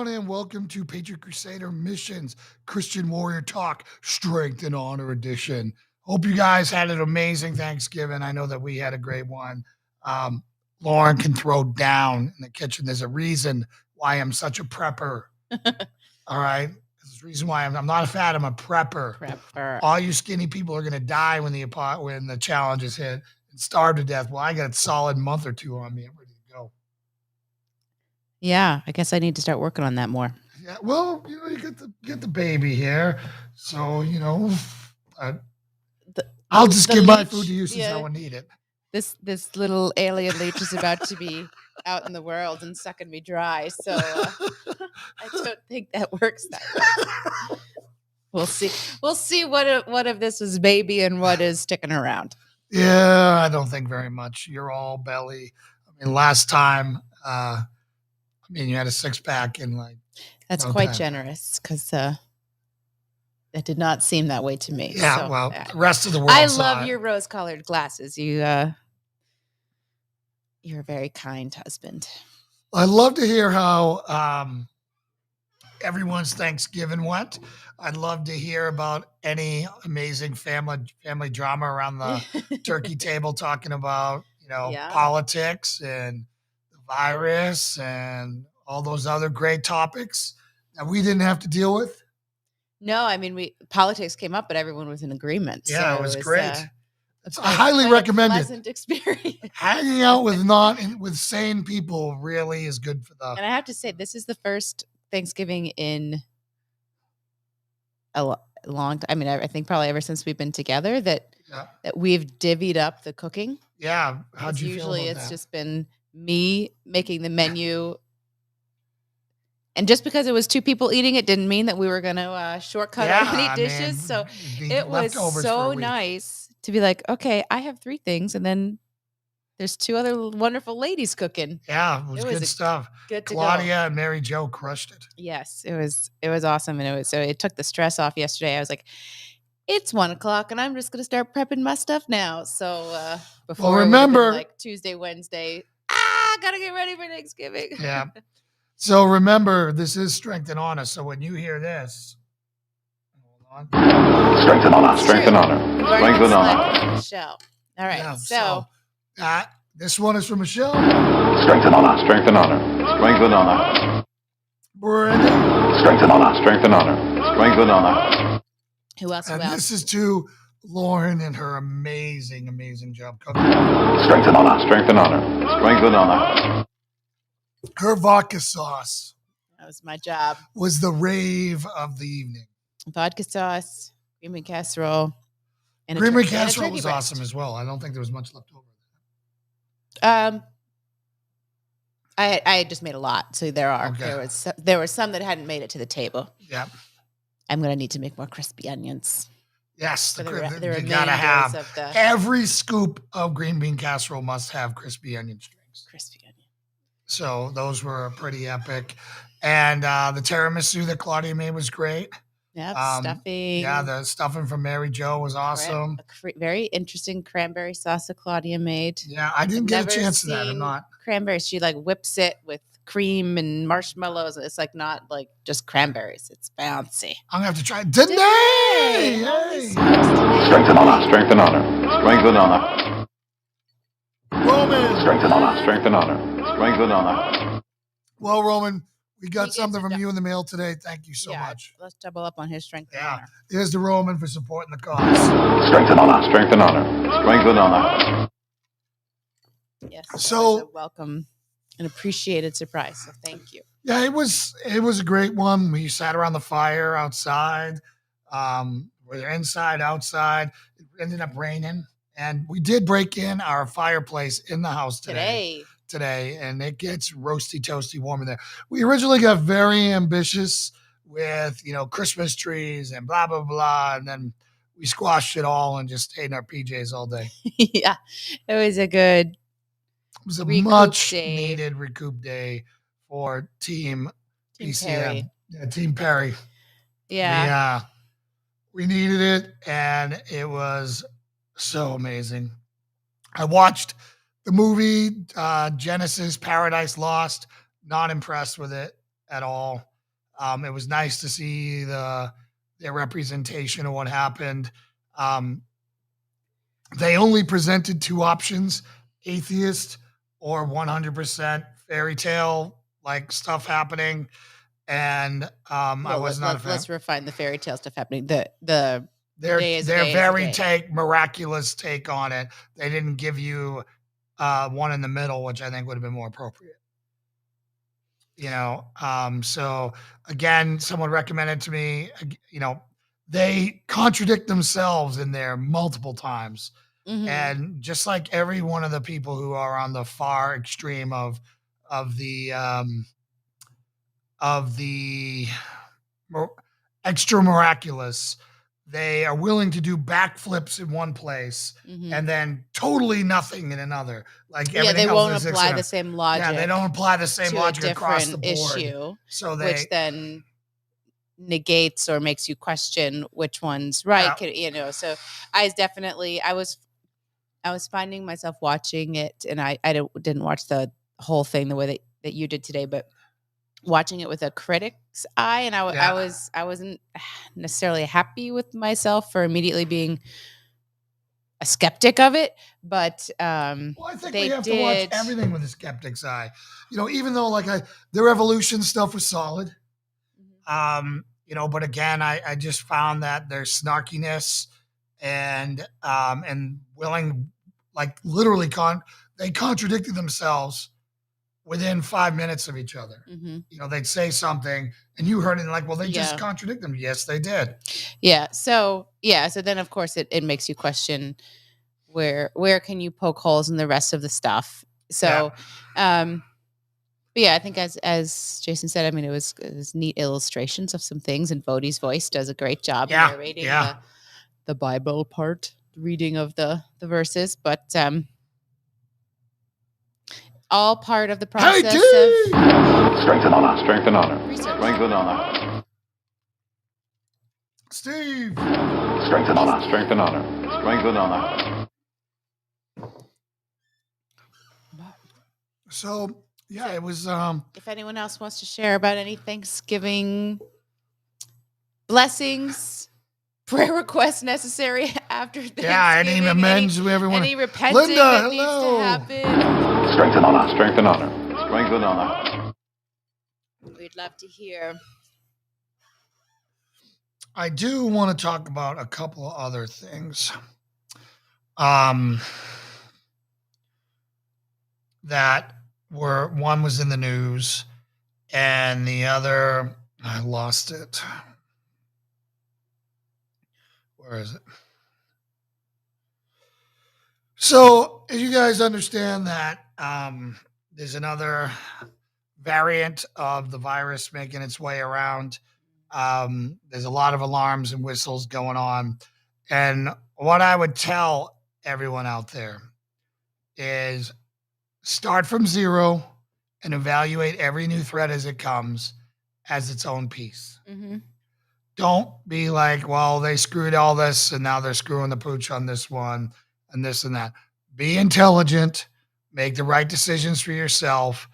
everyone, and welcome to Patriot Crusader Missions Christian Warrior Talk Strength and Honor Edition. Hope you guys had an amazing Thanksgiving. I know that we had a great one. Lauren can throw down in the kitchen. There's a reason why I'm such a prepper. All right. There's a reason why I'm not a fat. I'm a prepper. All you skinny people are going to die when the challenges hit and starve to death. Well, I got a solid month or two on me. I'm ready to go. Yeah, I guess I need to start working on that more. Yeah, well, you get the baby here, so I'll just give my food to you since I won't need it. This little alien leech is about to be out in the world and sucking me dry, so I don't think that works that way. We'll see. We'll see what of this is baby and what is sticking around. Yeah, I don't think very much. You're all belly. I mean, last time, you had a 6-pack in like. That's quite generous because it did not seem that way to me. Yeah, so, well, the rest of the world. I love your rose-colored glasses. You're a very kind husband. I'd love to hear how everyone's Thanksgiving went. I'd love to hear about any amazing family drama around the turkey table, talking about politics and the virus and all those other great topics that we didn't have to deal with. No, I mean politics came up, but everyone was in agreement. Yeah, so it was great. I I highly recommend it. Pleasant experience. Hanging out with sane people really is good for them. And I have to say, this is the first Thanksgiving in a long time. I mean, I think probably ever since we've been together that we've divvied up the cooking. Yeah, how'd you usually feel about it's that? just been me making the menu. And just because it was 2 people eating it didn't mean that we were going to shortcut any dishes. So it was so nice to be like, okay, I have 3 things, and then there's 2 other wonderful ladies cooking. Yeah, it was good stuff. Good to Claudia and Mary Jo crushed it. Yes, it was awesome, and it took the stress off yesterday. I was like, it's 1:00, and I'm just going to start prepping my stuff now. So before remember, like Tuesday, Wednesday, gotta get ready for Thanksgiving. Yeah. So remember, this is Strength and Honor. So when you hear this, hold on. Strength and Honor. Strength and Honor. Strength and Honor. Michelle. All right. Yeah, so this one is from Michelle. Strength and Honor. Strength and Honor. Strength and Honor. Brendan. Strength and Honor. Strength and Honor. Strength and Honor. Who else? And this is to Lauren and her amazing, amazing job cooking. Strength and Honor. Strength and Honor. Strength and Honor. Her vodka sauce. That was my job. Was the rave of the evening. Vodka sauce, cream and casserole. And cream and casserole was awesome as well. I don't think there was much left over. I just made a lot, so there were some that hadn't made it to the table. Yeah. I'm gonna need to make more crispy onions. Yes, you gotta have every scoop of green bean casserole must have crispy onion strings. Crispy onion. So those were pretty epic, and the tiramisu that Claudia made was great. Yeah, stuffing. Yeah, the stuffing from Mary Jo was awesome. Very interesting cranberry sauce that Claudia made. Yeah, I didn't get a chance to that. I'm not cranberries. She like whips it with cream and marshmallows. It's like not like just cranberries. It's fancy. I'm gonna have to try it today. Strength and Honor. Strength and Honor. Strength and Honor. Roman. Strength and Honor. Strength and Honor. Strength and Honor. Well, Roman, we got something from you in the mail today. Thank you so much. Let's double up on his strength and honor. Here's the Roman for supporting the cause. Strength and Honor. Strength and Honor. Strength and Honor. Yes. So a welcome and appreciated surprise. So thank you. Yeah, it was a great one. We sat around the fire outside. We're inside, outside. It ended up raining, and we did break in our fireplace in the house today, and it gets roasty, toasty warm in there. We originally got very ambitious with, Christmas trees and blah, blah, blah. And then we squashed it all and just stayed in our PJs all day. Yeah, it was a much needed recoup day for Team PCM. Perry. Yeah, Team Perry. Yeah. We needed it, and it was so amazing. I watched the movie Genesis Paradise Lost. Not impressed with it at all. It was nice to see their representation of what happened. They only presented 2 options: atheist or 100% fairy tale like stuff happening. And I was not a fan. Let's refine the fairy tale stuff happening. The Their day is very miraculous take on it. They didn't give you one in the middle, which I think would have been more appropriate. So again, someone recommended to me, they contradict themselves in there multiple times. Mm-hmm. And just like every one of the people who are on the far extreme of the extra miraculous, they are willing to do backflips in one place and then totally nothing in another. Like they won't apply the same logic. Yeah, they don't apply the same logic across the board. Issue, which then negates or makes you question which one's right. Yeah. So I was finding myself watching it, and I didn't watch the whole thing the way that you did today, but watching it with a critic's eye, and I wasn't necessarily happy with myself for immediately being a skeptic of it. But I think we have to watch everything with a skeptic's eye. Even though their evolution stuff was solid, but again, I just found that their snarkiness and willing, literally they contradicted themselves within 5 minutes of each other. They'd say something and you heard it they just contradict them. Yes, they did. Yeah. So then of course it makes you question where can you poke holes in the rest of the stuff. So, but I think as Jason said, I mean, it was neat illustrations of some things, and Bodhi's voice does a great job narrating the Bible part, reading of the verses, but, all part of the process of strength and honor. Strength and honor. Strength and honor. Steve. Strength and honor. Strength and honor. Strength and honor. So it was. If anyone else wants to share about any Thanksgiving blessings, prayer requests necessary after Thanksgiving. Any amends with everyone. Any repenting Linda, that hello. needs to happen. Strength and honor. Strength and honor. Strength and honor. We'd love to hear. I do want to talk about a couple of other things. That one was in the news, and the other, I lost it. Where is it? So, as you guys understand that there's another variant of the virus making its way around. There's a lot of alarms and whistles going on. And what I would tell everyone out there is start from zero and evaluate every new threat as it comes as its own piece. Don't be like, well, they screwed all this and now they're screwing the pooch on this one and this and that. Be intelligent, make the right decisions for yourself,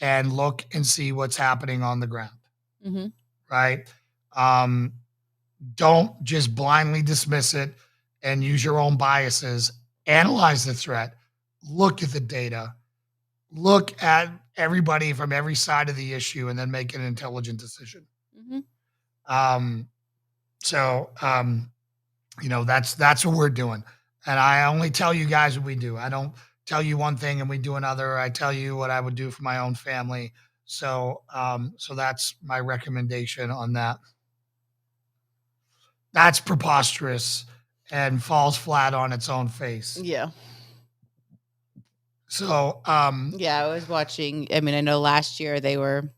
and look and see what's happening on the ground. Right? Don't just blindly dismiss it and use your own biases. Analyze the threat. Look at the data. Look at everybody from every side of the issue and then make an intelligent decision. That's what we're doing. And I only tell you guys what we do. I don't tell you one thing and we do another. I tell you what I would do for my own family. So that's my recommendation on that. That's preposterous and falls flat on its own face. Yeah. So, I was watching, I mean, I know last year they were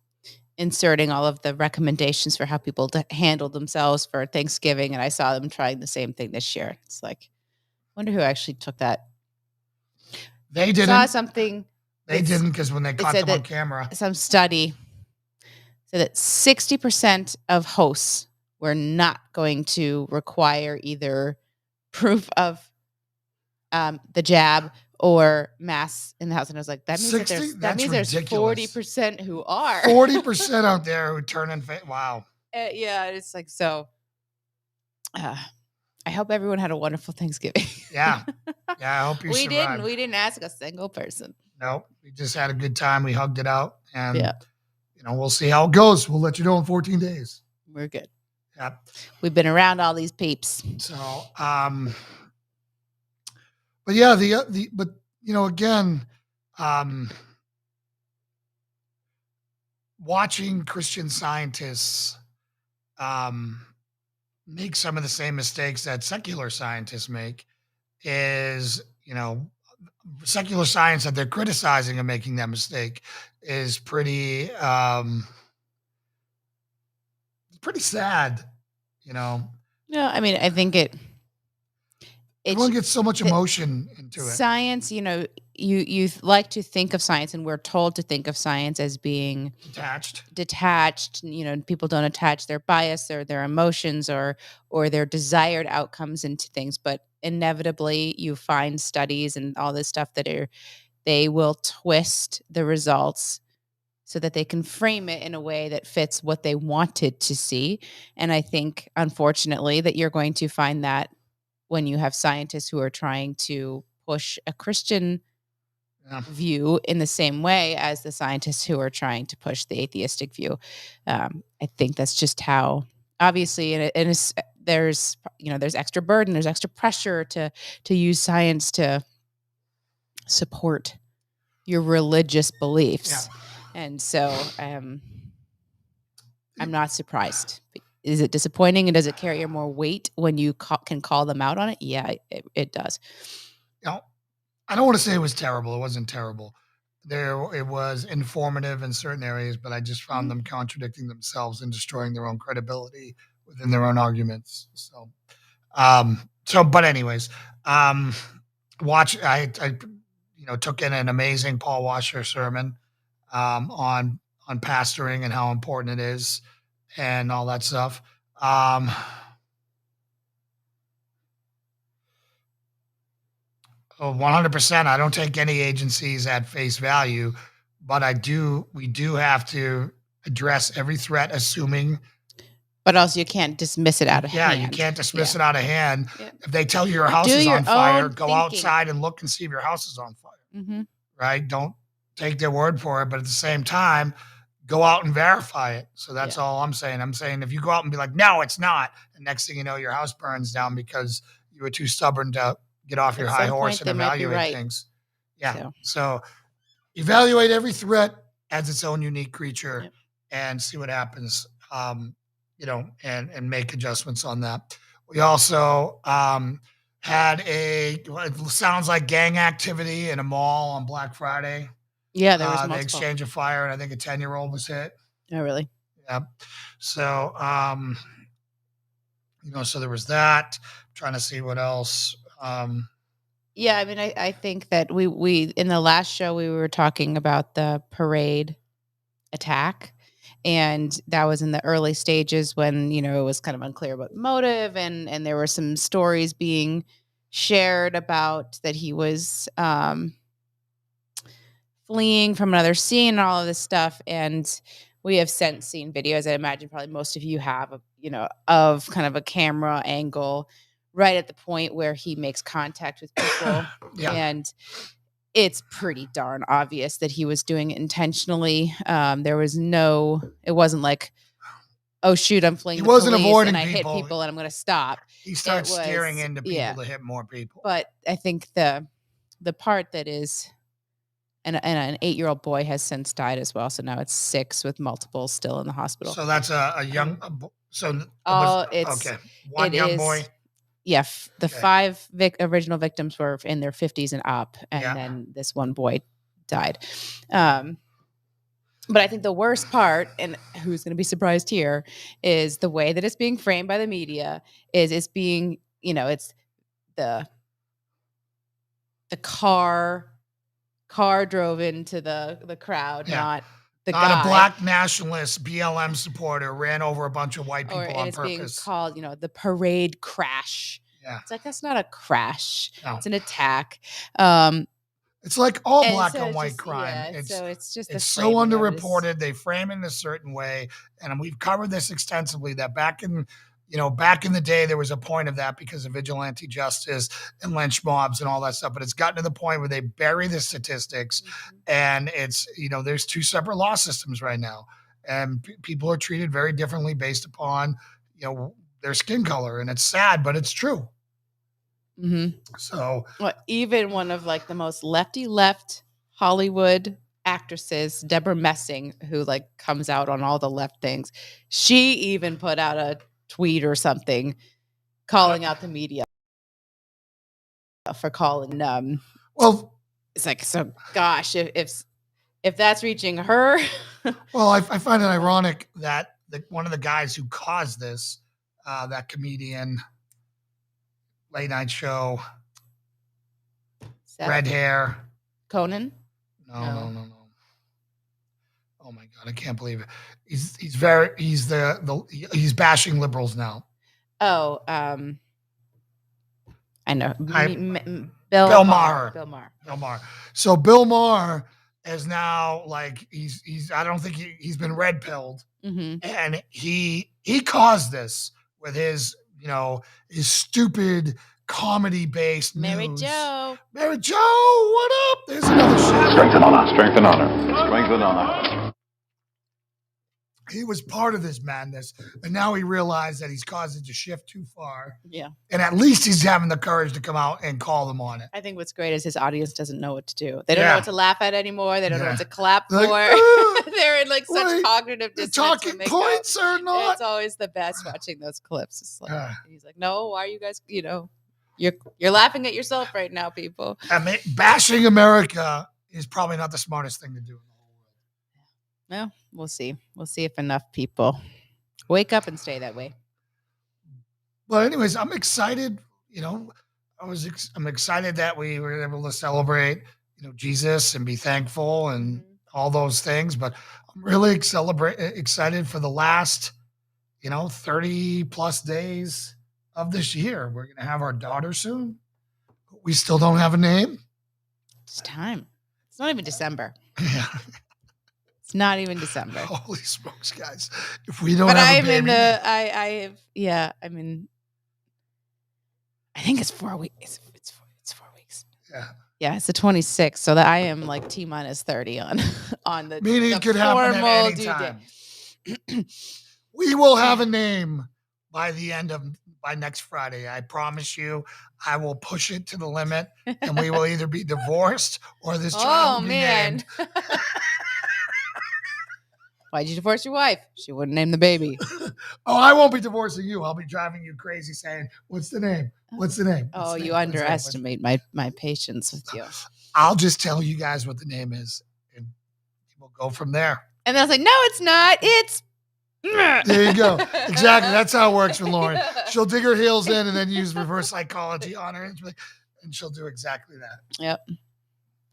inserting all of the recommendations for how people to handle themselves for Thanksgiving, and I saw them trying the same thing this year. It's like, I wonder who actually took that. They didn't. Saw something. They didn't, because when they caught them on camera. Some study said that 60% of hosts were not going to require either proof of the jab or masks in the house. And I was like, that means 60? that means there's 40% who are. 40% out there who turn in face. Wow. Yeah, it's like, so I hope everyone had a wonderful Thanksgiving. Yeah. I hope you survived. We didn't ask a single person. Nope. We just had a good time. We hugged it out, and we'll see how it goes. We'll let you know in 14 days. We're good. Yep. We've been around all these peeps. So, but yeah, again, watching Christian Scientists make some of the same mistakes that secular scientists make is, secular science that they're criticizing and making that mistake is pretty sad, No, I mean, I think everyone gets so much emotion into it. Science, you like to think of science, and we're told to think of science as being detached. People don't attach their bias or their emotions or their desired outcomes into things, but inevitably you find studies and all this stuff that they will twist the results so that they can frame it in a way that fits what they wanted to see. And I think, unfortunately, that you're going to find that when you have scientists who are trying to push a Christian view in the same way as the scientists who are trying to push the atheistic view. I think that's just how, obviously, and there's extra burden, there's extra pressure to use science to support your religious beliefs. Yeah. And so I'm not surprised. Is it disappointing, and does it carry more weight when you can call them out on it? Yeah, it does. I don't want to say it was terrible. It wasn't terrible. It was informative in certain areas, but I just found them contradicting themselves and destroying their own credibility within their own arguments. So, but anyways, I took in an amazing Paul Washer sermon on pastoring and how important it is and all that stuff. 100%. I don't take any agencies at face value, but we do have to address every threat, assuming. But also, you can't dismiss it out of hand. Yeah, you can't dismiss it out of hand. Yeah. If they tell you your house is on fire, go outside and look and see if your house is on fire. Mm-hmm. Right? Don't take their word for it, but at the same time, go out and verify it. So that's all I'm saying. I'm saying if you go out and be like, no, it's not, the next thing you know, your house burns down because you were too stubborn to get off your high horse and evaluate things. Yeah. So evaluate every threat as its own unique creature and see what happens, and make adjustments on that. We also had it sounds like gang activity in a mall on Black Friday. Yeah, there was multiple. The exchange of fire, and I think a 10-year-old was hit. Oh, really? Yeah. So, so there was that. I'm trying to see what else. Yeah, I mean, I think that we in the last show we were talking about the parade attack, and that was in the early stages when it was kind of unclear about motive, and there were some stories being shared about that he was fleeing from another scene and all of this stuff. And we have since seen videos, I imagine probably most of you have, of kind of a camera angle right at the point where he makes contact with people. And it's pretty darn obvious that he was doing it intentionally. It wasn't like, oh shoot, I'm fleeing the police and I hit people and I'm going to stop. He starts steering into people to hit more people. But I think the part that is, and an 8-year-old boy has since died as well. So now it's 6 with multiple still in the hospital. So that's a young. One young boy. Yeah, the 5 original victims were in their 50s and up, and then this one boy died. But I think the worst part, and who's going to be surprised here, is the way that it's being framed by the media. It's being, it's the car drove into the crowd, not the guy. Not a black nationalist BLM supporter ran over a bunch of white people on purpose. It's being called, the parade crash. Yeah. It's like, that's not a crash. No. It's an attack. It's like all and black so and it's white just, crime. yeah, so it's just the it's so framing of it is- underreported. They frame it in a certain way, and we've covered this extensively. That back in the day, there was a point of that because of vigilante justice and lynch mobs and all that stuff. But it's gotten to the point where they bury the statistics, and it's there's two separate law systems right now, and people are treated very differently based upon their skin color, and it's sad, but it's true. So, well, even one of like the most left Hollywood actresses, Deborah Messing, who like comes out on all the left things, she even put out a tweet or something calling out the media for calling well, it's like, so gosh, if that's reaching her. Well, I find it ironic that one of the guys who caused this, that comedian, late night show, red hair. Conan? No. Oh my God, I can't believe it. He's bashing liberals now. Oh, I know. Bill Maher. So Bill Maher is now like I don't think he's been red pilled, and he caused this with his his stupid comedy based Mary news. Jo, what up? There's another shout. Strength and honor. Strength and honor. Strength and honor. He was part of this madness, and now he realized that he's caused it to shift too far. Yeah. And at least he's having the courage to come out and call them on it. I think what's great is his audience doesn't know what to do. They don't know what to laugh at anymore. They don't know what to clap for. They're in like such cognitive dissonance. Talking points or not. It's always the best watching those clips. It's like, he's like, no, why are you guys, you're laughing at yourself right now, people. I mean, bashing America is probably not the smartest thing to do. Well, we'll see. We'll see if enough people wake up and stay that way. But anyways, I'm excited. I'm excited that we were able to celebrate, Jesus and be thankful and all those things. But I'm really excited for the last, 30 plus days of this year. We're going to have our daughter soon. We still don't have a name. It's time. It's not even December. Yeah. It's not even December. Holy smokes, guys! If we don't have a baby, I think it's 4 weeks. It's 4 weeks. Yeah, it's the 26th, so that I am like T-minus 30 on the. Meaning it could happen at any time. We will have a name by next Friday. I promise you. I will push it to the limit, and we will either be divorced or this child will be named. Why'd you divorce your wife? She wouldn't name the baby. I won't be divorcing you. I'll be driving you crazy saying, what's the name? What's the name? Oh, you underestimate my patience with you. I'll just tell you guys what the name is, and we'll go from there. And they'll say, no, it's not. It's... There you go. Exactly. That's how it works with Lauren. She'll dig her heels in and then use reverse psychology on her, and she'll do exactly that. Yep.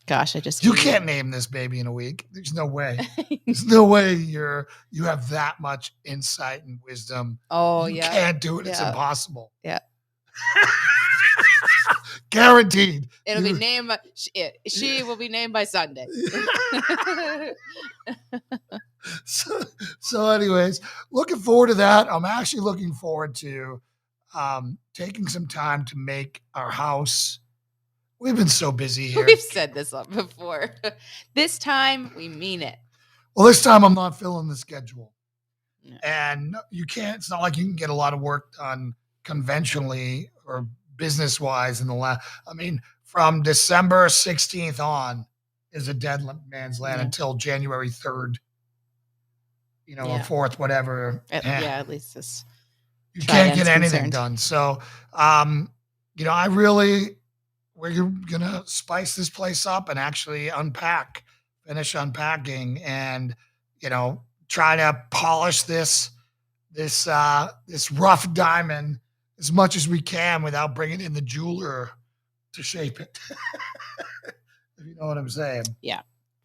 Gosh, you can't name this baby in a week. There's no way. There's no way you have that much insight and wisdom. Oh, you can't do it. Yeah. It's impossible. Yeah. Guaranteed. It'll be named. She will be named by Sunday. So, anyways, looking forward to that. I'm actually looking forward to taking some time to make our house. We've been so busy here. We've said this before. This time, we mean it. Well, this time I'm not filling the schedule. No. And you can't, it's not like you can get a lot of work done conventionally or business-wise in the last, from December 16th on is a dead man's land until January 3rd, or 4th, whatever. At least this. You can't get anything done. So, we're going to spice this place up and actually finish unpacking and, try to polish this rough diamond as much as we can without bringing in the jeweler to shape it. If you know what I'm saying. Yeah.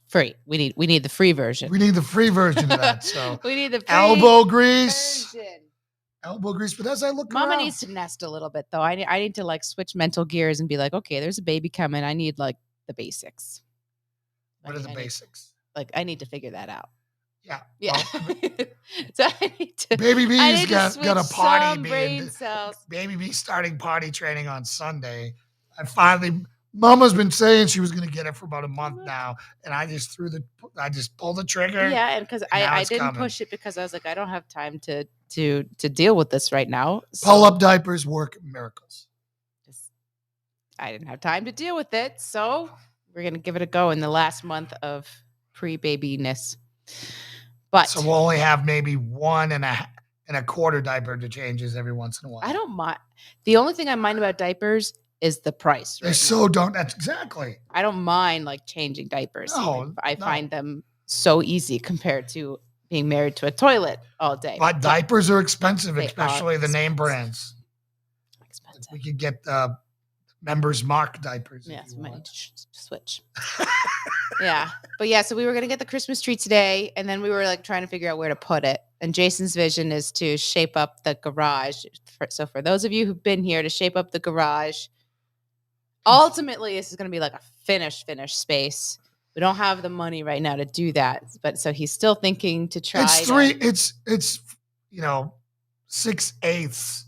Free. We need the free version. We need the free version of that. So we need the free elbow grease. Version. elbow grease. But as I look Mama around, needs to nest a little bit though. I need to like switch mental gears and be like, okay, there's a baby coming. I need like the basics. What are the basics? I need to figure that out. Yeah. Yeah. Well, so I need to. Baby B's got a party. Baby B starting potty training on Sunday. Mama's been saying she was going to get it for about a month now, and I just pulled the trigger. Yeah, and because I didn't push it because I was like, I don't have time to deal with this right now. Pull-up diapers work miracles. I didn't have time to deal with it, so we're gonna give it a go in the last month of pre-babiness. But so we'll only have maybe 1 1/4 diaper to changes every once in a while. I don't mind. The only thing I mind about diapers is the price. Right? That's exactly. I don't mind like changing diapers. No, I find them so easy compared to being married to a toilet all day. But diapers are expensive, especially the name brands. Expensive. We could get the Members Mark diapers. Yes, we might need to switch. Yeah. But yeah, so we were going to get the Christmas tree today, and then we were like trying to figure out where to put it. And Jason's vision is to shape up the garage. So for those of you who've been here, to shape up the garage, ultimately this is going to be like a finished space. We don't have the money right now to do that, but so he's still thinking to try. It's 6/8.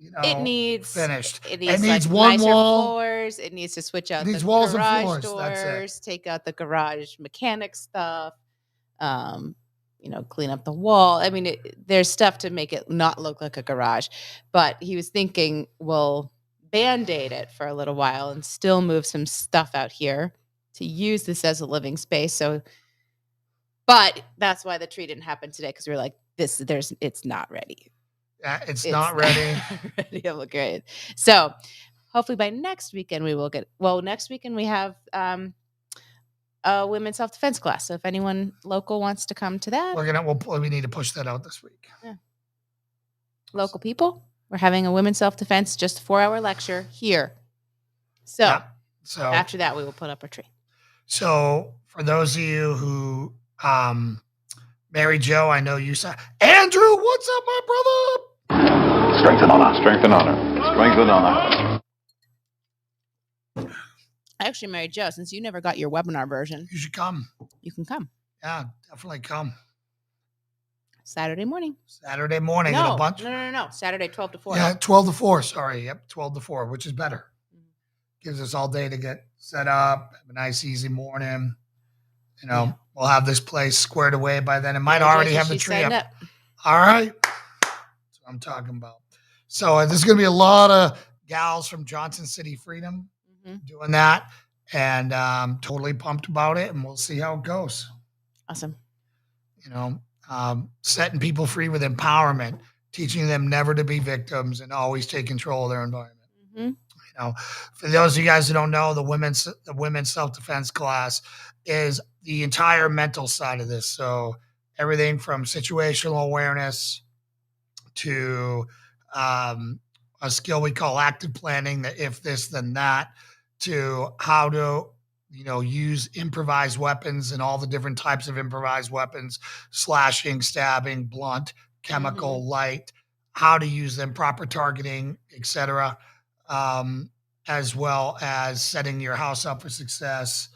It needs finished. It needs like one wall. Floors. It needs to switch out the walls garage and floors. doors. Take out the garage mechanic stuff. Clean up the wall. I mean, there's stuff to make it not look like a garage. But he was thinking, we'll Band-Aid it for a little while and still move some stuff out here to use this as a living space. But that's why the tree didn't happen today, because we were like, it's not ready. It's not ready. Ready to look great. So hopefully by next weekend we will get. Well, next weekend we have a women's self-defense class. So if anyone local wants to come to that, we need to push that out this week. Yeah. Local people, we're having a women's self-defense, just a 4-hour lecture here. So after that we will put up a tree. So for those of you who Mary Jo, I know you said, Andrew, what's up, my brother? Strength and honor. Strength and honor. Strength and honor. Actually, Mary Jo, since you never got your webinar version, you should come. You can come. Yeah, definitely come. Saturday morning. No. Saturday, 12 to 4. Yeah, 12 to 4. Sorry. Yep, 12 to 4, which is better. Mm-hmm. Gives us all day to get set up, have a nice, easy morning. We'll have this place squared away by then. It might already have the tree up. All right. That's what I'm talking about. So there's going to be a lot of gals from Johnson City Freedom doing that. And I'm totally pumped about it. And we'll see how it goes. Awesome. Setting people free with empowerment, teaching them never to be victims and always take control of their environment. Mm-hmm. For those of you guys who don't know, the women's self-defense class is the entire mental side of this. So everything from situational awareness to a skill we call active planning, the if this, then that, to how to, use improvised weapons and all the different types of improvised weapons, slashing, stabbing, blunt, chemical, light, how to use them, proper targeting, etc., as well as setting your house up for success,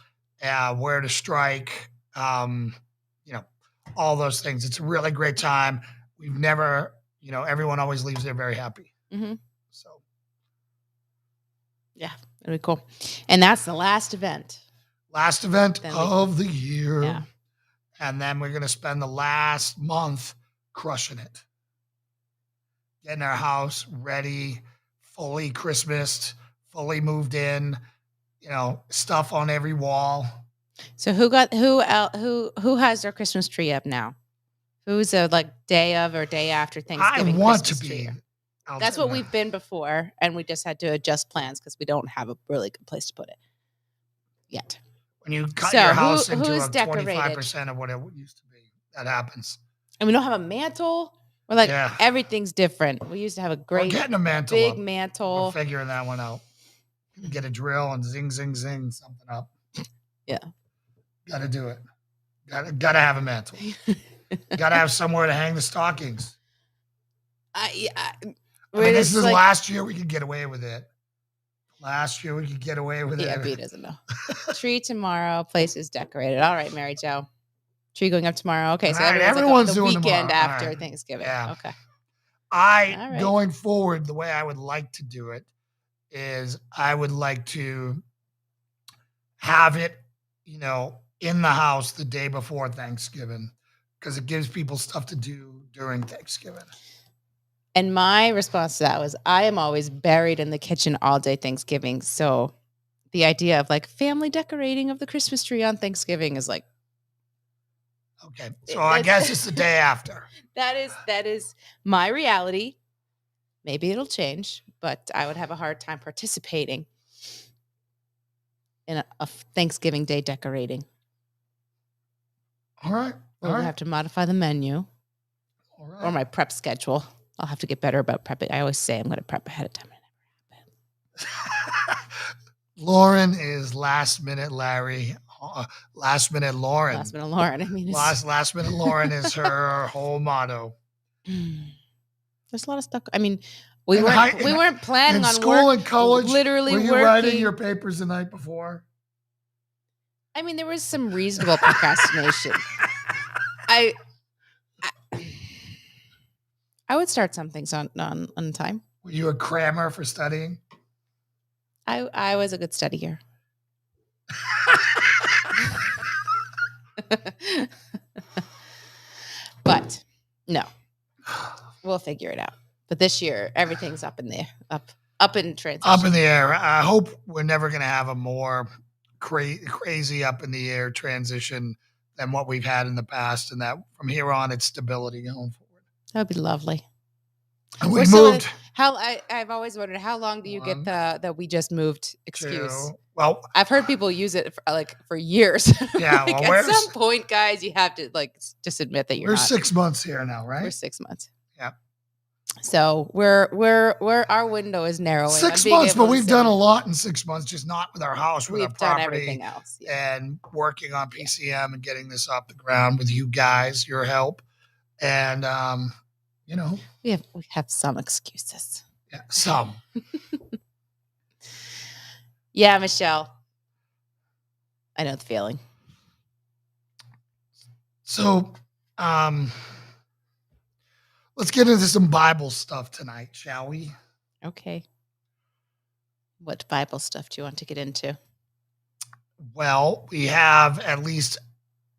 where to strike, all those things. It's a really great time. We've never, everyone always leaves there very happy. Mm-hmm. So, yeah, it'll be cool. And that's the last event. Last event of the year. Yeah. And then we're going to spend the last month crushing it. Getting our house ready, fully Christmased, fully moved in, stuff on every wall. So who has their Christmas tree up now? Who's a day of or day after Thanksgiving? I want Christmas to be. That's what we've been before, and we just had to adjust plans because we don't have a really good place to put it yet. When you cut your house into 25% of what it used to be, that happens. And we don't have a mantle. We're everything's different. We used to have a great getting a mantle, big mantle. We're figuring that one out. Get a drill and zing, zing, zing something up. Yeah. Got to do it. Got to have a mantle. Got to have somewhere to hang the stockings. I mean, this is last year we could get away with it. Last year we could get away with it. Yeah, B doesn't know. Tree tomorrow. Place is decorated. All right, Mary Jo. Tree going up tomorrow. Okay, so everyone's doing the weekend tomorrow. After Thanksgiving. Yeah. Okay. Going forward, the way I would like to do it is I would like to have it, in the house the day before Thanksgiving, because it gives people stuff to do during Thanksgiving. And my response to that was, I am always buried in the kitchen all day Thanksgiving. So the idea of family decorating of the Christmas tree on Thanksgiving is okay. So I guess it's the day after. That is my reality. Maybe it'll change, but I would have a hard time participating in a Thanksgiving Day decorating. All right. We'll have to modify the menu. All right. Or my prep schedule. I'll have to get better about prepping. I always say I'm going to prep ahead of time. Lauren is last minute Larry. Last minute Lauren. Last minute Lauren. I mean, last minute Lauren is her whole motto. There's a lot of stuff. I mean, we weren't planning on school and college. Literally, were you writing your papers the night before? I mean, there was some reasonable procrastination. I would start some things on time. Were you a crammer for studying? I was a good studier. But no, we'll figure it out. But this year, everything's up in the up in transition. Up in the air. I hope we're never going to have a more crazy up in the air transition than what we've had in the past, and that from here on, it's stability going forward. That'd be lovely. And we moved. I've always wondered, how long do you get the "we just moved" excuse? 2. Well, I've heard people use it for years. Yeah. Well, at some point, guys, you have to just admit that we're 6 months here now, right? We're 6 months. Yeah. So we're our window is narrowing. 6 months, but we've done a lot in 6 months, just not with our house, with our property. We've done everything else. Yeah. And working on PCM and getting this off the ground with you guys, your help. And we have some excuses. Yeah, some. Yeah, Michelle. I know the feeling. So, let's get into some Bible stuff tonight, shall we? Okay. What Bible stuff do you want to get into? Well, we have at least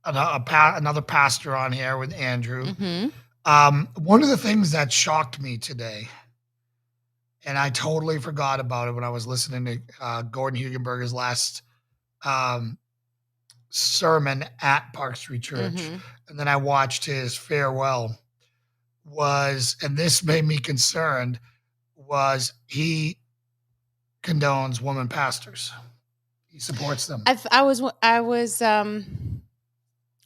another pastor on here with Andrew. Mm-hmm. One of the things that shocked me today, and I totally forgot about it when I was listening to Gordon Hugenberger's last sermon at Park Street Church, and then I watched his farewell, and this made me concerned, was he condones women pastors. He supports them. I was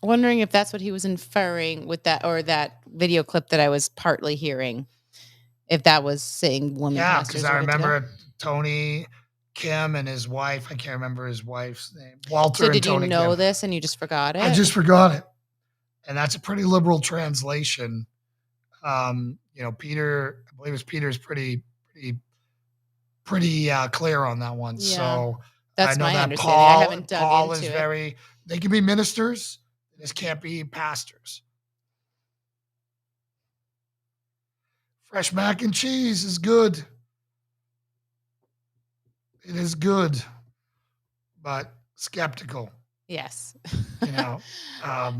wondering if that's what he was inferring with that, or that video clip that I was partly hearing, if that was saying women pastors. Yeah, because I remember Tony Kim and his wife. I can't remember his wife's name. Walter and Tony Kim. So did you know this and you just forgot it? I just forgot it. And that's a pretty liberal translation. Peter, I believe it's Peter's pretty clear on that one. Yeah. So that's I know my that understanding. I haven't dug Paul into is it. They can be ministers. They just can't be pastors. Fresh mac and cheese is good. It is good, but skeptical. Yes.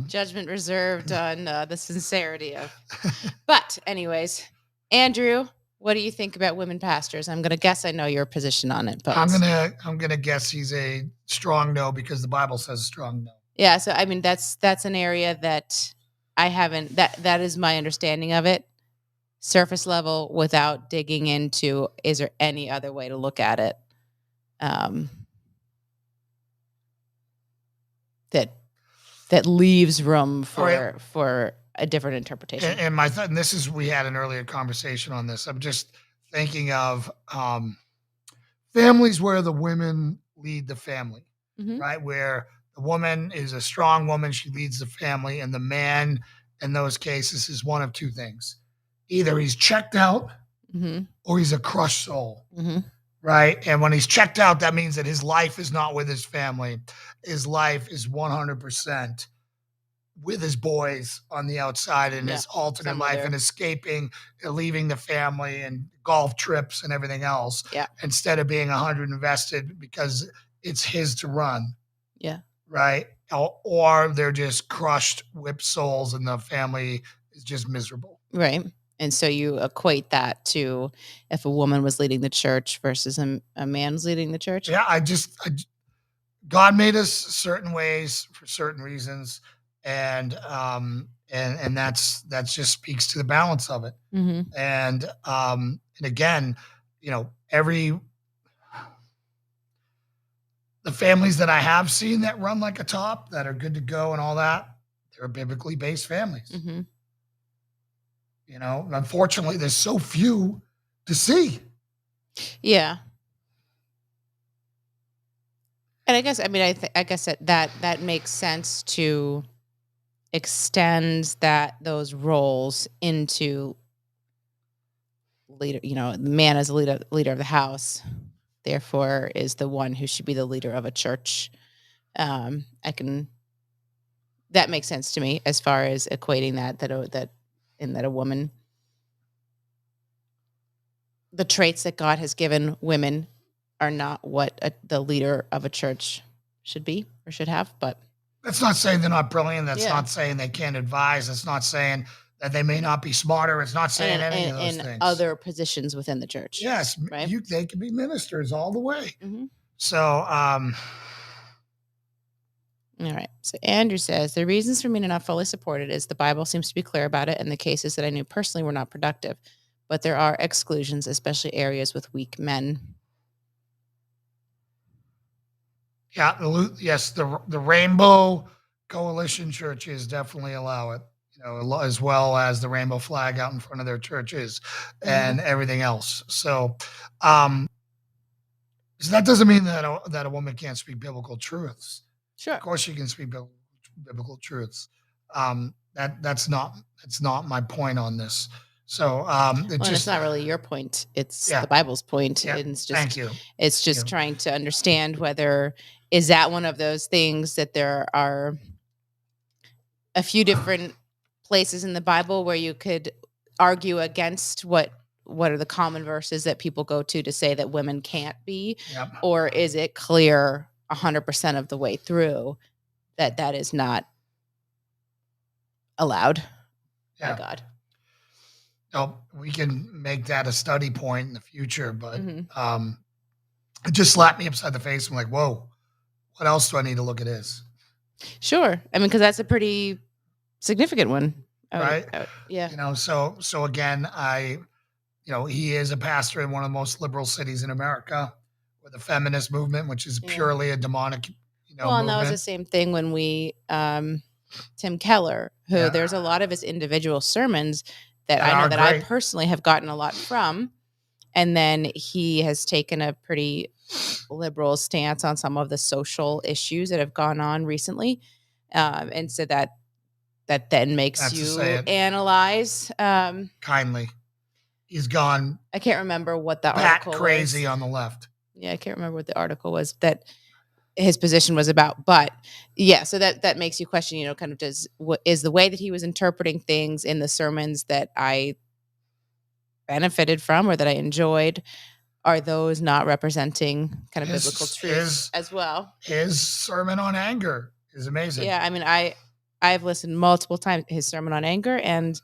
Judgment reserved on the sincerity of. But anyways, Andrew, what do you think about women pastors? I'm going to guess I know your position on it, but I'm going to guess he's a strong no, because the Bible says strong no. Yeah, so I mean that's an area that I haven't that is my understanding of it. Surface level, without digging into, is there any other way to look at it? That leaves room for a different interpretation. And my thought, and this is, we had an earlier conversation on this. I'm just thinking of families where the women lead the family, right? Where the woman is a strong woman, she leads the family, and the man in those cases is one of two things. either he's checked out or he's a crushed soul. Right. And when he's checked out, that means that his life is not with his family. His life is 100% with his boys on the outside in his alternate life and escaping, leaving the family and golf trips and everything else. Instead of being 100 invested because it's his to run. Right. Or they're just crushed, whipped souls and the family is just miserable. Right. And so you equate that to if a woman was leading the church versus a man was leading the church? Yeah, God made us certain ways for certain reasons, and that's just speaks to the balance of it. And again, the families that I have seen that run like a top, that are good to go and all that, they're biblically based families. Unfortunately, there's so few to see. Yeah. And I guess, I guess that makes sense to extend those roles into leader, the man as a leader of the house, therefore is the one who should be the leader of a church. That makes sense to me as far as equating that a woman, the traits that God has given women are not what the leader of a church should be or should have. But that's not saying they're not brilliant. That's not saying they can't advise. It's not saying that they may not be smarter. It's not saying any of those things. Other positions within the church. Yes, right? They can be ministers all the way. So, all right. So Andrew says, the reasons for me to not fully support it is the Bible seems to be clear about it, and the cases that I knew personally were not productive. But there are exclusions, especially areas with weak men. Yeah, yes, the Rainbow Coalition churches definitely allow it, as well as the rainbow flag out in front of their churches and everything else. So that doesn't mean that a woman can't speak biblical truths. Sure, of course she can speak biblical truths. That's not my point on this. So it's not really your point. It's the Bible's point. Yeah. It's just, thank you. It's just trying to understand whether is that one of those things that there are a few different places in the Bible where you could argue against what are the common verses that people go to say that women can't be, or is it clear 100% of the way through that is not allowed by God? We can make that a study point in the future, but it just slapped me upside the face. I'm like, whoa, what else do I need to look at this? Sure. Because that's a pretty significant one. Right? Yeah. So again, he is a pastor in one of the most liberal cities in America with a feminist movement, which is purely a demonic, well, and that was the same thing when we, Tim Keller, who there's a lot of his individual sermons that I know that I personally have gotten a lot from. And then he has taken a pretty liberal stance on some of the social issues that have gone on recently. And so that then makes you analyze. Kindly. He's gone. I can't remember what the article was. Crazy on the left. Yeah, I can't remember what the article was that his position was about. But yeah, so that makes you question, kind of is the way that he was interpreting things in the sermons that I benefited from or that I enjoyed, are those not representing kind of biblical truths as well? His sermon on anger is amazing. Yeah, I've listened multiple times, his sermon on anger and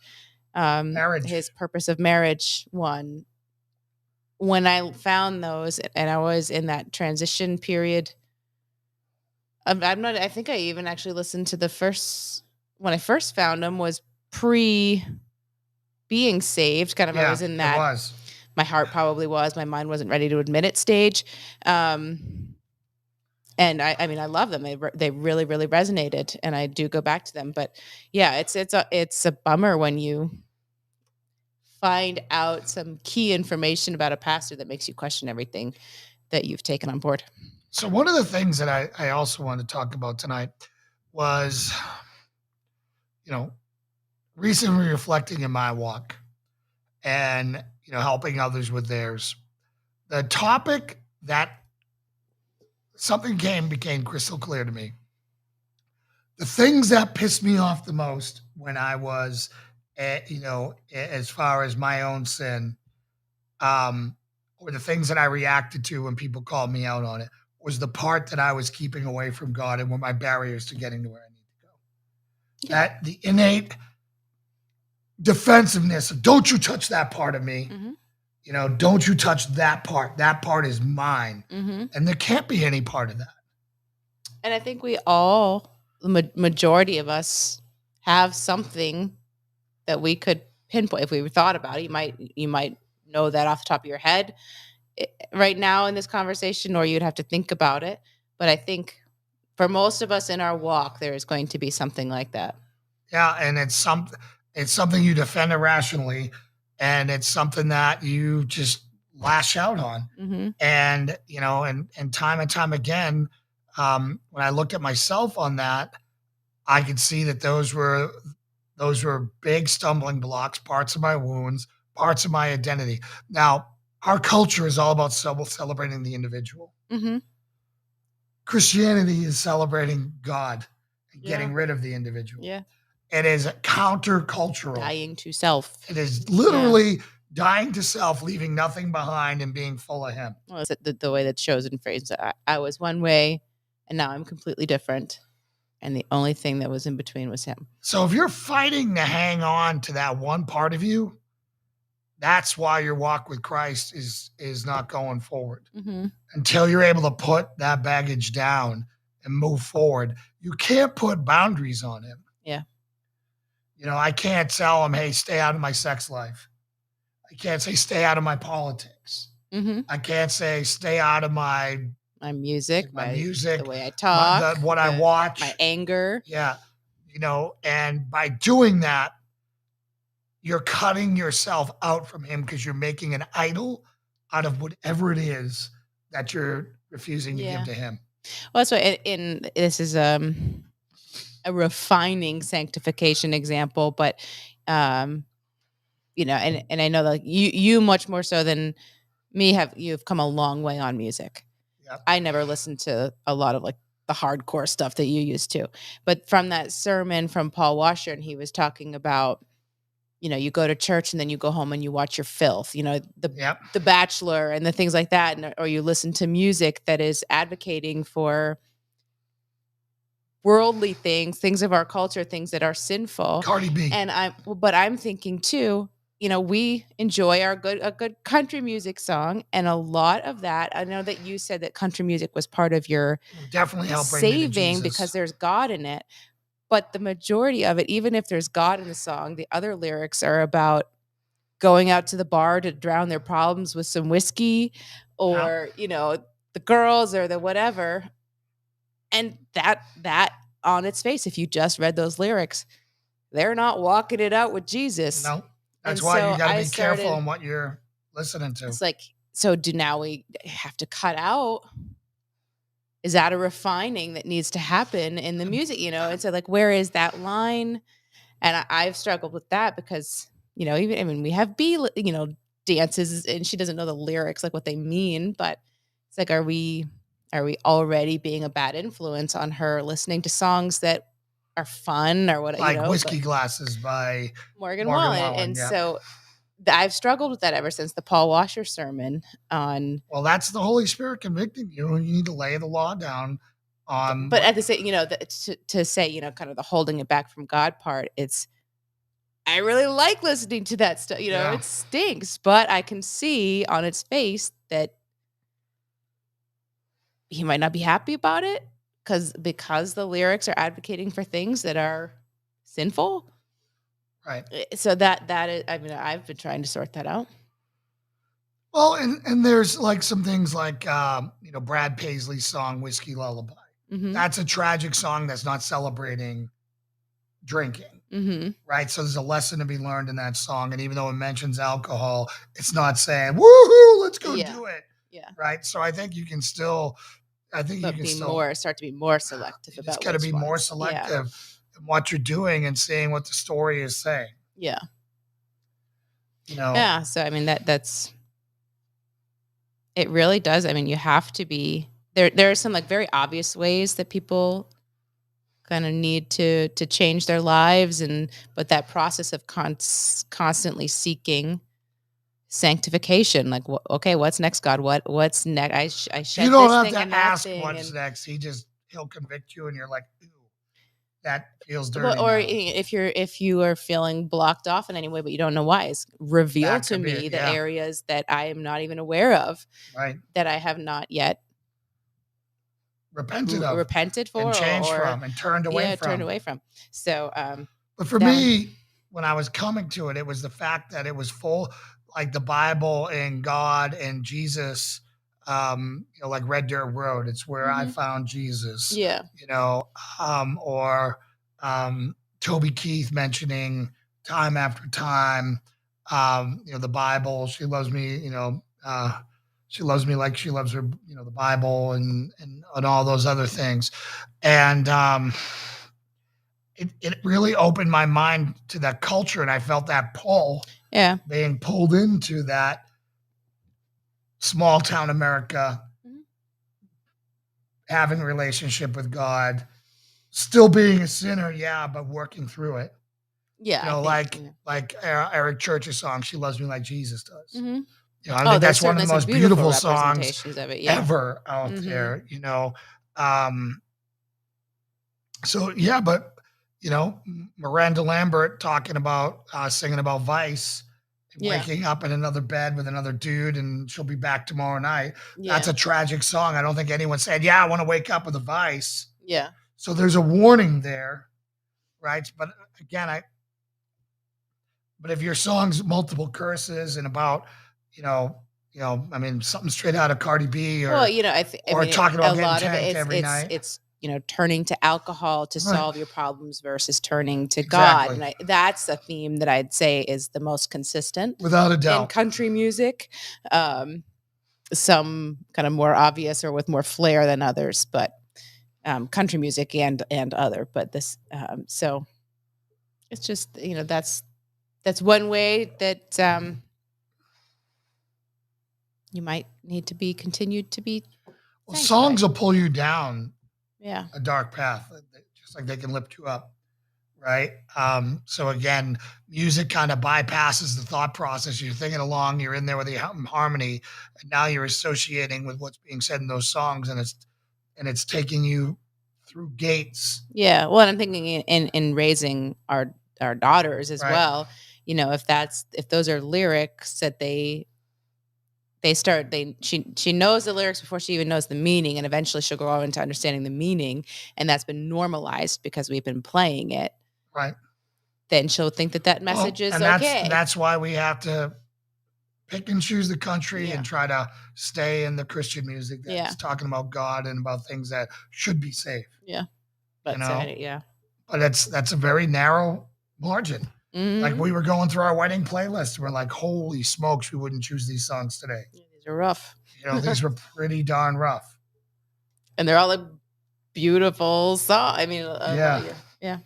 marriage. His purpose of marriage one. When I found those, and I was in that transition period, I think I even actually listened to when I first found them was pre being saved. Kind of, I was in that. My heart probably was. My mind wasn't ready to admit it stage. And I love them. They really, really resonated, and I do go back to them. But yeah, it's a bummer when you find out some key information about a pastor that makes you question everything that you've taken on board. So one of the things that I also wanted to talk about tonight was, recently reflecting in my walk and helping others with theirs. The topic that something became crystal clear to me. The things that pissed me off the most when I was, as far as my own sin, or the things that I reacted to when people called me out on it, was the part that I was keeping away from God and were my barriers to getting to where I need to go. Yeah. That the innate defensiveness of, don't you touch that part of me. Mm-hmm. Don't you touch that part. That part is mine. Mm-hmm. And there can't be any part of that. And I think we all, the majority of us, have something that we could pinpoint. If we thought about it, you might know that off the top of your head right now in this conversation, or you'd have to think about it. But I think for most of us in our walk, there is going to be something like that. Yeah, and it's something you defend irrationally, and it's something that you just lash out on. Mm-hmm. And and time again, when I looked at myself on that, I could see that those were big stumbling blocks, parts of my wounds, parts of my identity. Now, our culture is all about celebrating the individual. Mm-hmm. Christianity is celebrating God and getting rid of the individual. Yeah. It is countercultural. Dying to self. It is literally dying to self, leaving nothing behind and being full of him. Well, it's the way that's chosen phrase. I was one way and now I'm completely different. And the only thing that was in between was him. So if you're fighting to hang on to that one part of you, that's why your walk with Christ is not going forward. Mm-hmm. Until you're able to put that baggage down and move forward. You can't put boundaries on him. Yeah. I can't tell him, hey, stay out of my sex life. I can't say stay out of my politics. Mm-hmm. I can't say stay out of my music, the way I talk, what I watch, my anger. Yeah. And by doing that, you're cutting yourself out from him because you're making an idol out of whatever it is that you're refusing to give to him. Well, that's why this is a refining sanctification example, but and I know that you much more so than me you've come a long way on music. Yep. I never listened to a lot of like the hardcore stuff that you used to, but from that sermon from Paul Washer, and he was talking about, you go to church and then you go home and you watch your filth, the Bachelor and the things like that. Or you listen to music that is advocating for worldly things of our culture, things that are sinful. Cardi B. But I'm thinking too, we enjoy a good country music song. And a lot of that, I know that you said that country music was part of your definitely help saving because there's God in it. But the majority of it, even if there's God in the song, the other lyrics are about going out to the bar to drown their problems with some whiskey or, the girls or the whatever. And that on its face, if you just read those lyrics, they're not walking it out with Jesus. No, that's why you got to be careful on what you're listening to. It's like, so now we have to cut out. Is that a refining that needs to happen in the music, And so like, where is that line? And I've struggled with that because, we have dances and she doesn't know the lyrics, like what they mean, but it's like, are we already being a bad influence on her listening to songs that are fun or what? Like Whiskey Glasses by Morgan Wallen. And so I've struggled with that ever since the Paul Washer sermon on. Well, that's the Holy Spirit convicting you. You need to lay the law down on. But at the same, to say, kind of the holding it back from God part, I really like listening to that stuff. It stinks, but I can see on its face that he might not be happy about it because the lyrics are advocating for things that are sinful. Right. So that is, I've been trying to sort that out. Well, and there's like some things like, Brad Paisley's song, Whiskey Lullaby. Mm-hmm. That's a tragic song that's not celebrating drinking. Mm-hmm. Right. So there's a lesson to be learned in that song. And even though it mentions alcohol, it's not saying, woohoo, let's go do it. Yeah. Right. So I think you can still, start to be more selective about it. It's got to be more selective in what you're doing and seeing what the story is saying. Yeah. Yeah. So I mean that's it really does. I mean, you have to be there. There are some like very obvious ways that people kind of need to change their lives, but that process of constantly seeking sanctification, like okay, what's next, God? What's next? I shed you don't this have thing to and that ask thing, what's and next. He'll convict you, and you're like, ooh, that feels dirty. well, or now. if you are feeling blocked off in any way, but you don't know why, is reveal That to could be me it, the yeah. areas that I am not even aware of, Right. that I have not yet repented for, and changed or from, and turned away from. So, but for me, when I was coming to it, it was the fact that it was full, like the Bible and God and Jesus, like Red Dirt Road. It's where I found Jesus. Yeah. Or Toby Keith mentioning time after time, the Bible. She loves me, she loves me like she loves her, the Bible and all those other things. And it really opened my mind to that culture, and I felt that pull, being pulled into that small town America, having a relationship with God, still being a sinner, but working through it. Yeah, like Eric Church's song, "She Loves Me Like Jesus Does." I Oh, think that's one of the most beautiful songs representations of it, ever out there. But Miranda Lambert talking about singing about Vice, waking up in another bed with another dude, and she'll be back tomorrow night. That's a tragic song. I don't think anyone said, I want to wake up with a vice. Yeah. So there's a warning there, right? But again, but if your song's multiple curses and about, I mean, something straight out of Cardi B, or talking about getting tanked every night. It's turning to alcohol to solve your problems versus turning to God. And that's a theme that I'd say is the most consistent, without a doubt, in country music. Some kind of more obvious or with more flair than others, but country music and other. But this, so it's just, that's one way that you might need to be continued to be. Well, songs will pull you down a dark path, just like they can lift you up, right? So again, music kind of bypasses the thought process. You're thinking along, you're in there with the harmony, and now you're associating with what's being said in those songs, and it's taking you through gates. Yeah, well, and I'm thinking in raising our daughters as well. If those are lyrics that she knows the lyrics before she even knows the meaning, and eventually she'll grow into understanding the meaning, and that's been normalized because we've been playing it. Right. Then she'll think that message is okay. That's why we have to pick and choose the country and try to stay in the Christian music that's talking about God and about things that should be safe. Yeah. But but that's a very narrow margin. Like we were going through our wedding playlist, we're like, holy smokes, we wouldn't choose these songs today. These are rough. These were pretty darn rough. And they're all a beautiful song. I mean, yeah.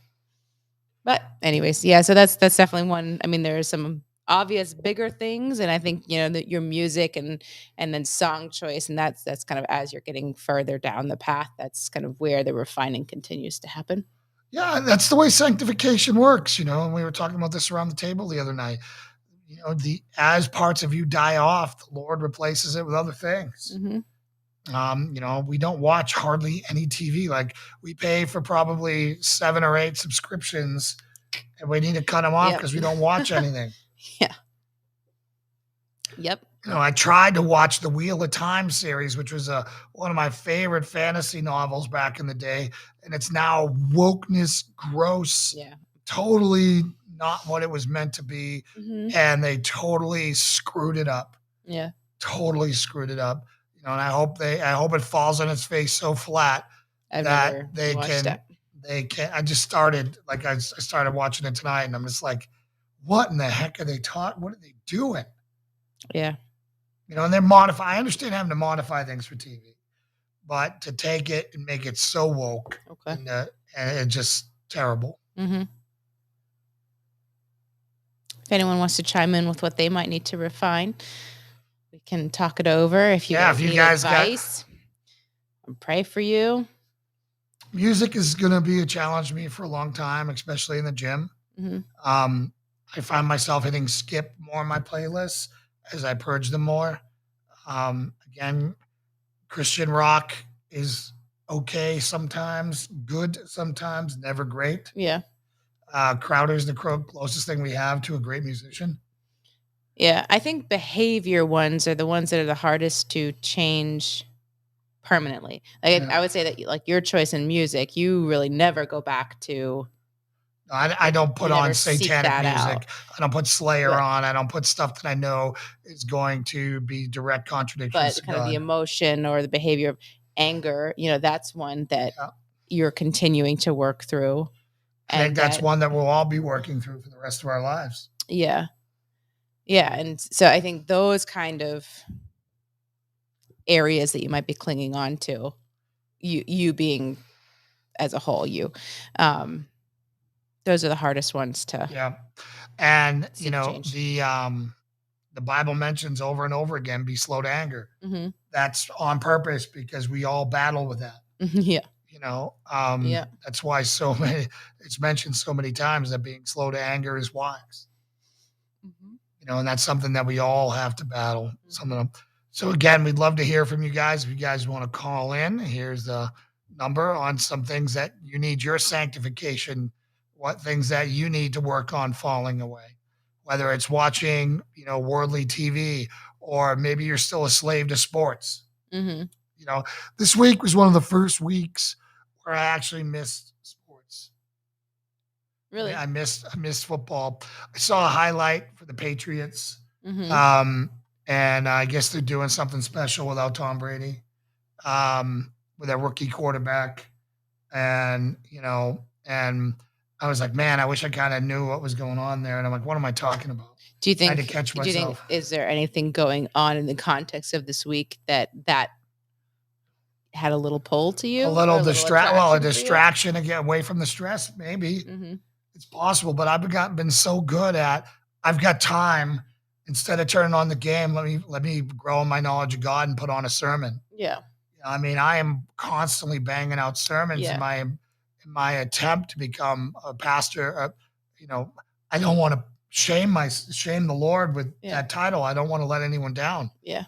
But anyways, so that's definitely one. I mean, there are some obvious bigger things, and I think that your music and then song choice, and that's kind of as you're getting further down the path, that's kind of where the refining continues to happen. Yeah, that's the way sanctification works, and we were talking about this around the table the other night. As parts of you die off, the Lord replaces it with other things. We don't watch hardly any TV. Like we pay for probably 7 or 8 subscriptions, and we need to cut them off because we don't watch anything. Yep. I tried to watch the Wheel of Time series, which was one of my favorite fantasy novels back in the day, and it's now wokeness, gross, totally not what it was meant to be, and they totally screwed it up. Yeah, totally screwed it up. And I hope it falls on its face so flat that they can. I just started I started watching it tonight, and I'm just like, what in the heck are they taught? What are they doing? Yeah. And they're modify. I understand having to modify things for TV, but to take it and make it so woke, and it's just terrible. If anyone wants to chime in with what they might need to refine, we can talk it over. If you guys need advice, I'll pray for you. Music is going to be a challenge to me for a long time, especially in the gym. I find myself hitting skip more on my playlists as I purge them more. Again, Christian rock is okay sometimes, good sometimes, never great. Yeah. Crowder's the closest thing we have to a great musician. Yeah, I think behavior ones are the ones that are the hardest to change permanently. I would say that like your choice in music, you really never go back to. I don't put on satanic music. I don't put Slayer on. I don't put stuff that I know is going to be direct contradictions to God. But the emotion or the behavior of anger, that's one that you're continuing to work through. I think that's one that we'll all be working through for the rest of our lives. Yeah. Yeah. And so I think those kind of areas that you might be clinging on to, you being as a whole, those are the hardest ones to. Yeah. And, the Bible mentions over and over again, be slow to anger. Mm-hmm. That's on purpose because we all battle with that. Yeah. That's why it's mentioned so many times that being slow to anger is wise. Mm-hmm. And that's something that we all have to battle. Mm-hmm. So again, we'd love to hear from you guys. If you guys want to call in, here's the number on some things that you need your sanctification, what things that you need to work on falling away, whether it's watching, worldly TV, or maybe you're still a slave to sports. Mm-hmm. This week was one of the first weeks where I actually missed sports. Really? I missed football. I saw a highlight for the Patriots. Mm-hmm. And I guess they're doing something special without Tom Brady, with a rookie quarterback. And, and I was like, man, I wish I kind of knew what was going on there. And I'm like, what am I talking about? Do you think, I had to catch myself. Is there anything going on in the context of this week that had a little pull to you? A distraction again, away from the stress, maybe. Mm-hmm. It's possible, but I've been so good at, I've got time. Instead of turning on the game, let me grow in my knowledge of God and put on a sermon. Yeah. I mean, I am constantly banging out sermons in my attempt to become a pastor. I don't want to shame the Lord with that title. I don't want to let anyone down. Yeah.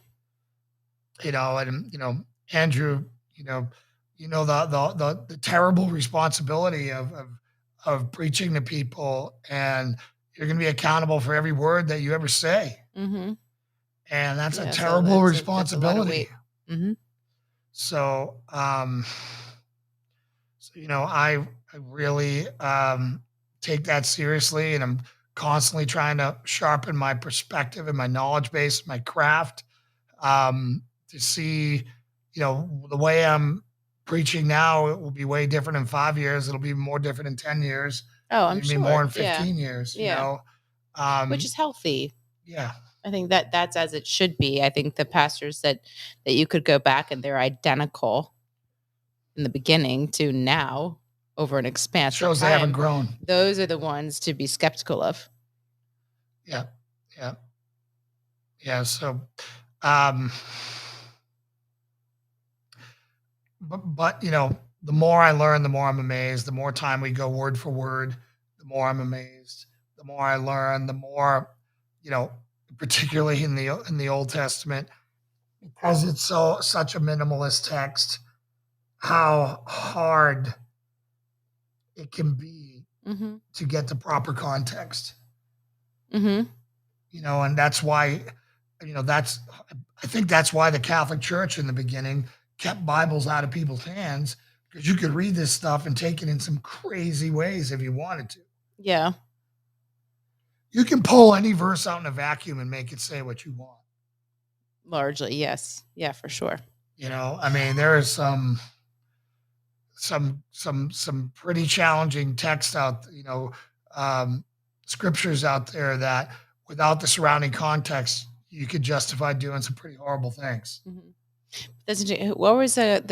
Andrew, the terrible responsibility of preaching to people, and you're going to be accountable for every word that you ever say. Mm-hmm. And that's a terrible responsibility. Mm-hmm. So, I really take that seriously, and I'm constantly trying to sharpen my perspective and my knowledge base, my craft, to see, the way I'm preaching now, it will be way different in 5 years. It'll be more different in 10 years. Oh, I'm sure. More in 15 years, which is healthy. Yeah. I think that's as it should be. I think the pastors that you could go back and they're identical in the beginning to now over an expanse of time. Shows they haven't grown. Those are the ones to be skeptical of. Yeah. Yeah. Yeah. So, but the more I learn, the more I'm amazed. The more time we go word for word, the more I'm amazed. The more I learn, the more, particularly in the Old Testament, because it's such a minimalist text, how hard it can be to get the proper context. Mm-hmm. And that's why, I think that's why the Catholic Church in the beginning kept Bibles out of people's hands, because you could read this stuff and take it in some crazy ways if you wanted to. Yeah. You can pull any verse out in a vacuum and make it say what you want. Largely, yes. Yeah, for sure. There is some pretty challenging text out, scriptures out there that without the surrounding context, you could justify doing some pretty horrible things. Mm-hmm. What was it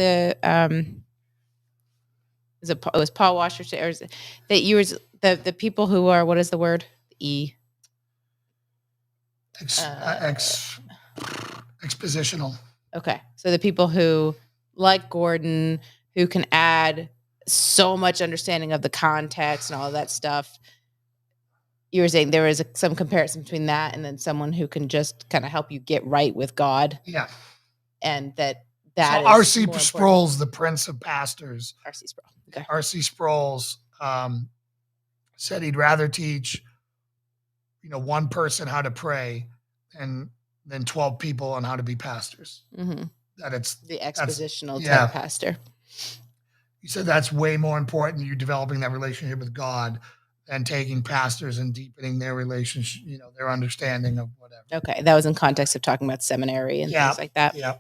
was Paul Washer, or is it that you were the people who are, what is the word? expositional. Okay. So the people who, like Gordon, who can add so much understanding of the context and all of that stuff, you were saying there was some comparison between that and then someone who can just kind of help you get right with God. Yeah. And that so is R.C. Sproul's the Prince of Pastors. R.C. Sproul. Okay. R.C. Sproul's said he'd rather teach, one person how to pray than 12 people on how to be pastors. Mm-hmm. That it's the expositional type pastor. He said that's way more important than you developing that relationship with God than taking pastors and deepening their relationship, their understanding of whatever. Okay. That was in context of talking about seminary and things like that. Yeah.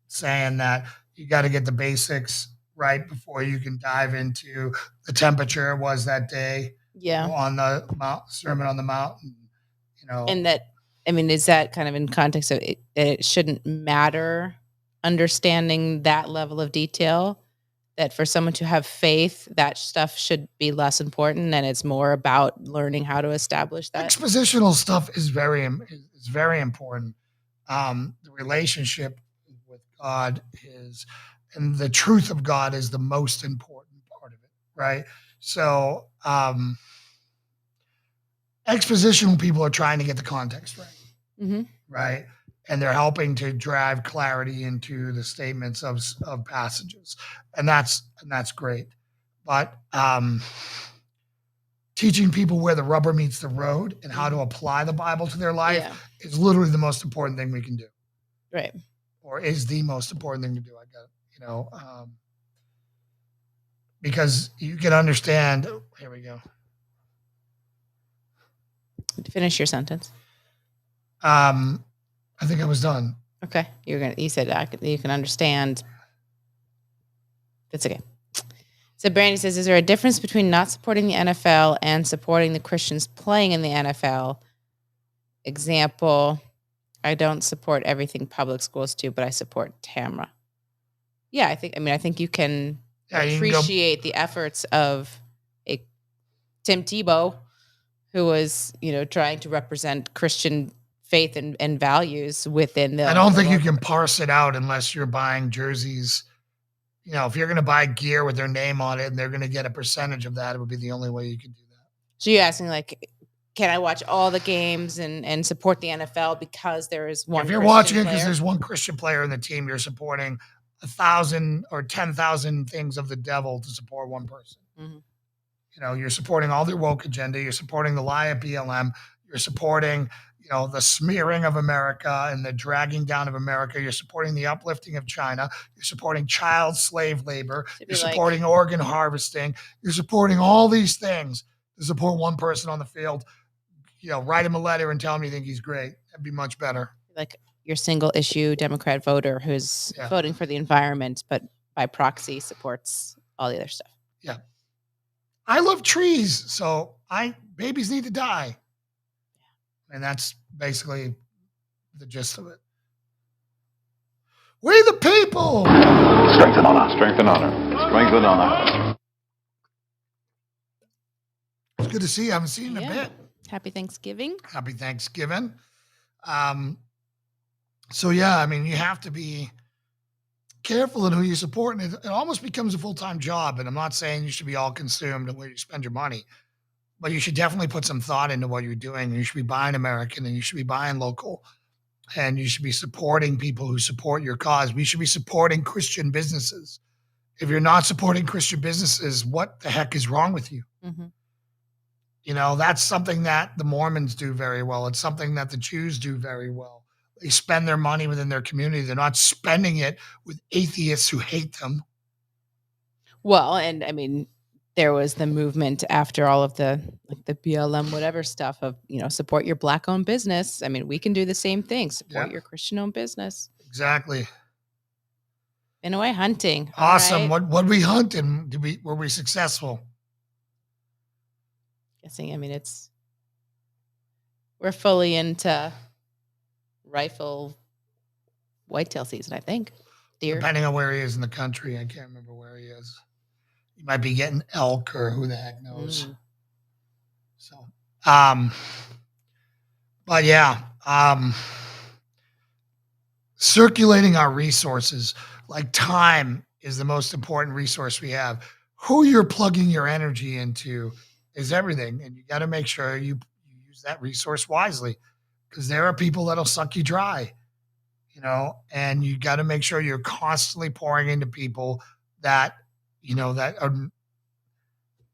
Saying that you got to get the basics right before you can dive into the temperature it was that day. Yeah. On the Sermon on the Mount. And that, is that kind of in context of it shouldn't matter understanding that level of detail? That for someone to have faith, that stuff should be less important, and it's more about learning how to establish that. Expositional stuff is very important. The relationship with God and the truth of God is the most important part of it, right? So, expositional people are trying to get the context right, mm-hmm. right? And they're helping to drive clarity into the statements of passages. And that's great. But teaching people where the rubber meets the road and how to apply the Bible to their life is literally the most important thing we can do. Right. Or is the most important thing to do. Because you can understand. Here we go. Finish your sentence. I think I was done. Okay. You said you can understand. That's okay. So Brandy says, is there a difference between not supporting the NFL and supporting the Christians playing in the NFL? Example, I don't support everything public schools do, but I support Tamra. Yeah, I think you can appreciate the efforts of a Tim Tebow, who was, trying to represent Christian faith and values within the. I don't think you can parse it out unless you're buying jerseys. If you're going to buy gear with their name on it and they're going to get a percentage of that, it would be the only way you could do that. So you're asking, can I watch all the games and support the NFL because there is one? If you're watching it because there's one Christian player in the team, you're supporting 1,000 or 10,000 things of the devil to support one person. Mm-hmm. You're supporting all their woke agenda. You're supporting the lie of BLM. You're supporting, the smearing of America and the dragging down of America. You're supporting the uplifting of China. You're supporting child slave labor. You're supporting organ harvesting. You're supporting all these things to support one person on the field. Write him a letter and tell him you think he's great. That'd be much better. Like your single issue Democrat voter who's voting for the environment, but by proxy supports all the other stuff. Yeah. I love trees, so babies need to die. And that's basically the gist of it. We the people! Strength and honor. Strength and honor. Strength and honor. It's good to see you. I haven't seen you in a bit. Happy Thanksgiving. Happy Thanksgiving. So, you have to be careful in who you support. And it almost becomes a full-time job. And I'm not saying you should be all consumed in where you spend your money. But you should definitely put some thought into what you're doing. You should be buying American and you should be buying local. And you should be supporting people who support your cause. We should be supporting Christian businesses. If you're not supporting Christian businesses, what the heck is wrong with you? Mm-hmm. That's something that the Mormons do very well. It's something that the Jews do very well. They spend their money within their community. They're not spending it with atheists who hate them. Well, and there was the movement after all of the BLM whatever stuff of, support your Black-owned business. We can do the same thing. Support your Christian-owned business. Exactly. In a way, hunting. Awesome. Right. What we hunt and were we successful? Guessing. We're fully into rifle whitetail season, I think. Deer. Depending on where he is in the country. I can't remember where he is. You might be getting elk or who the heck knows. So, But yeah, circulating our resources, like time is the most important resource we have. Who you're plugging your energy into is everything. And you got to make sure you use that resource wisely, because there are people that'll suck you dry, and you got to make sure you're constantly pouring into people that,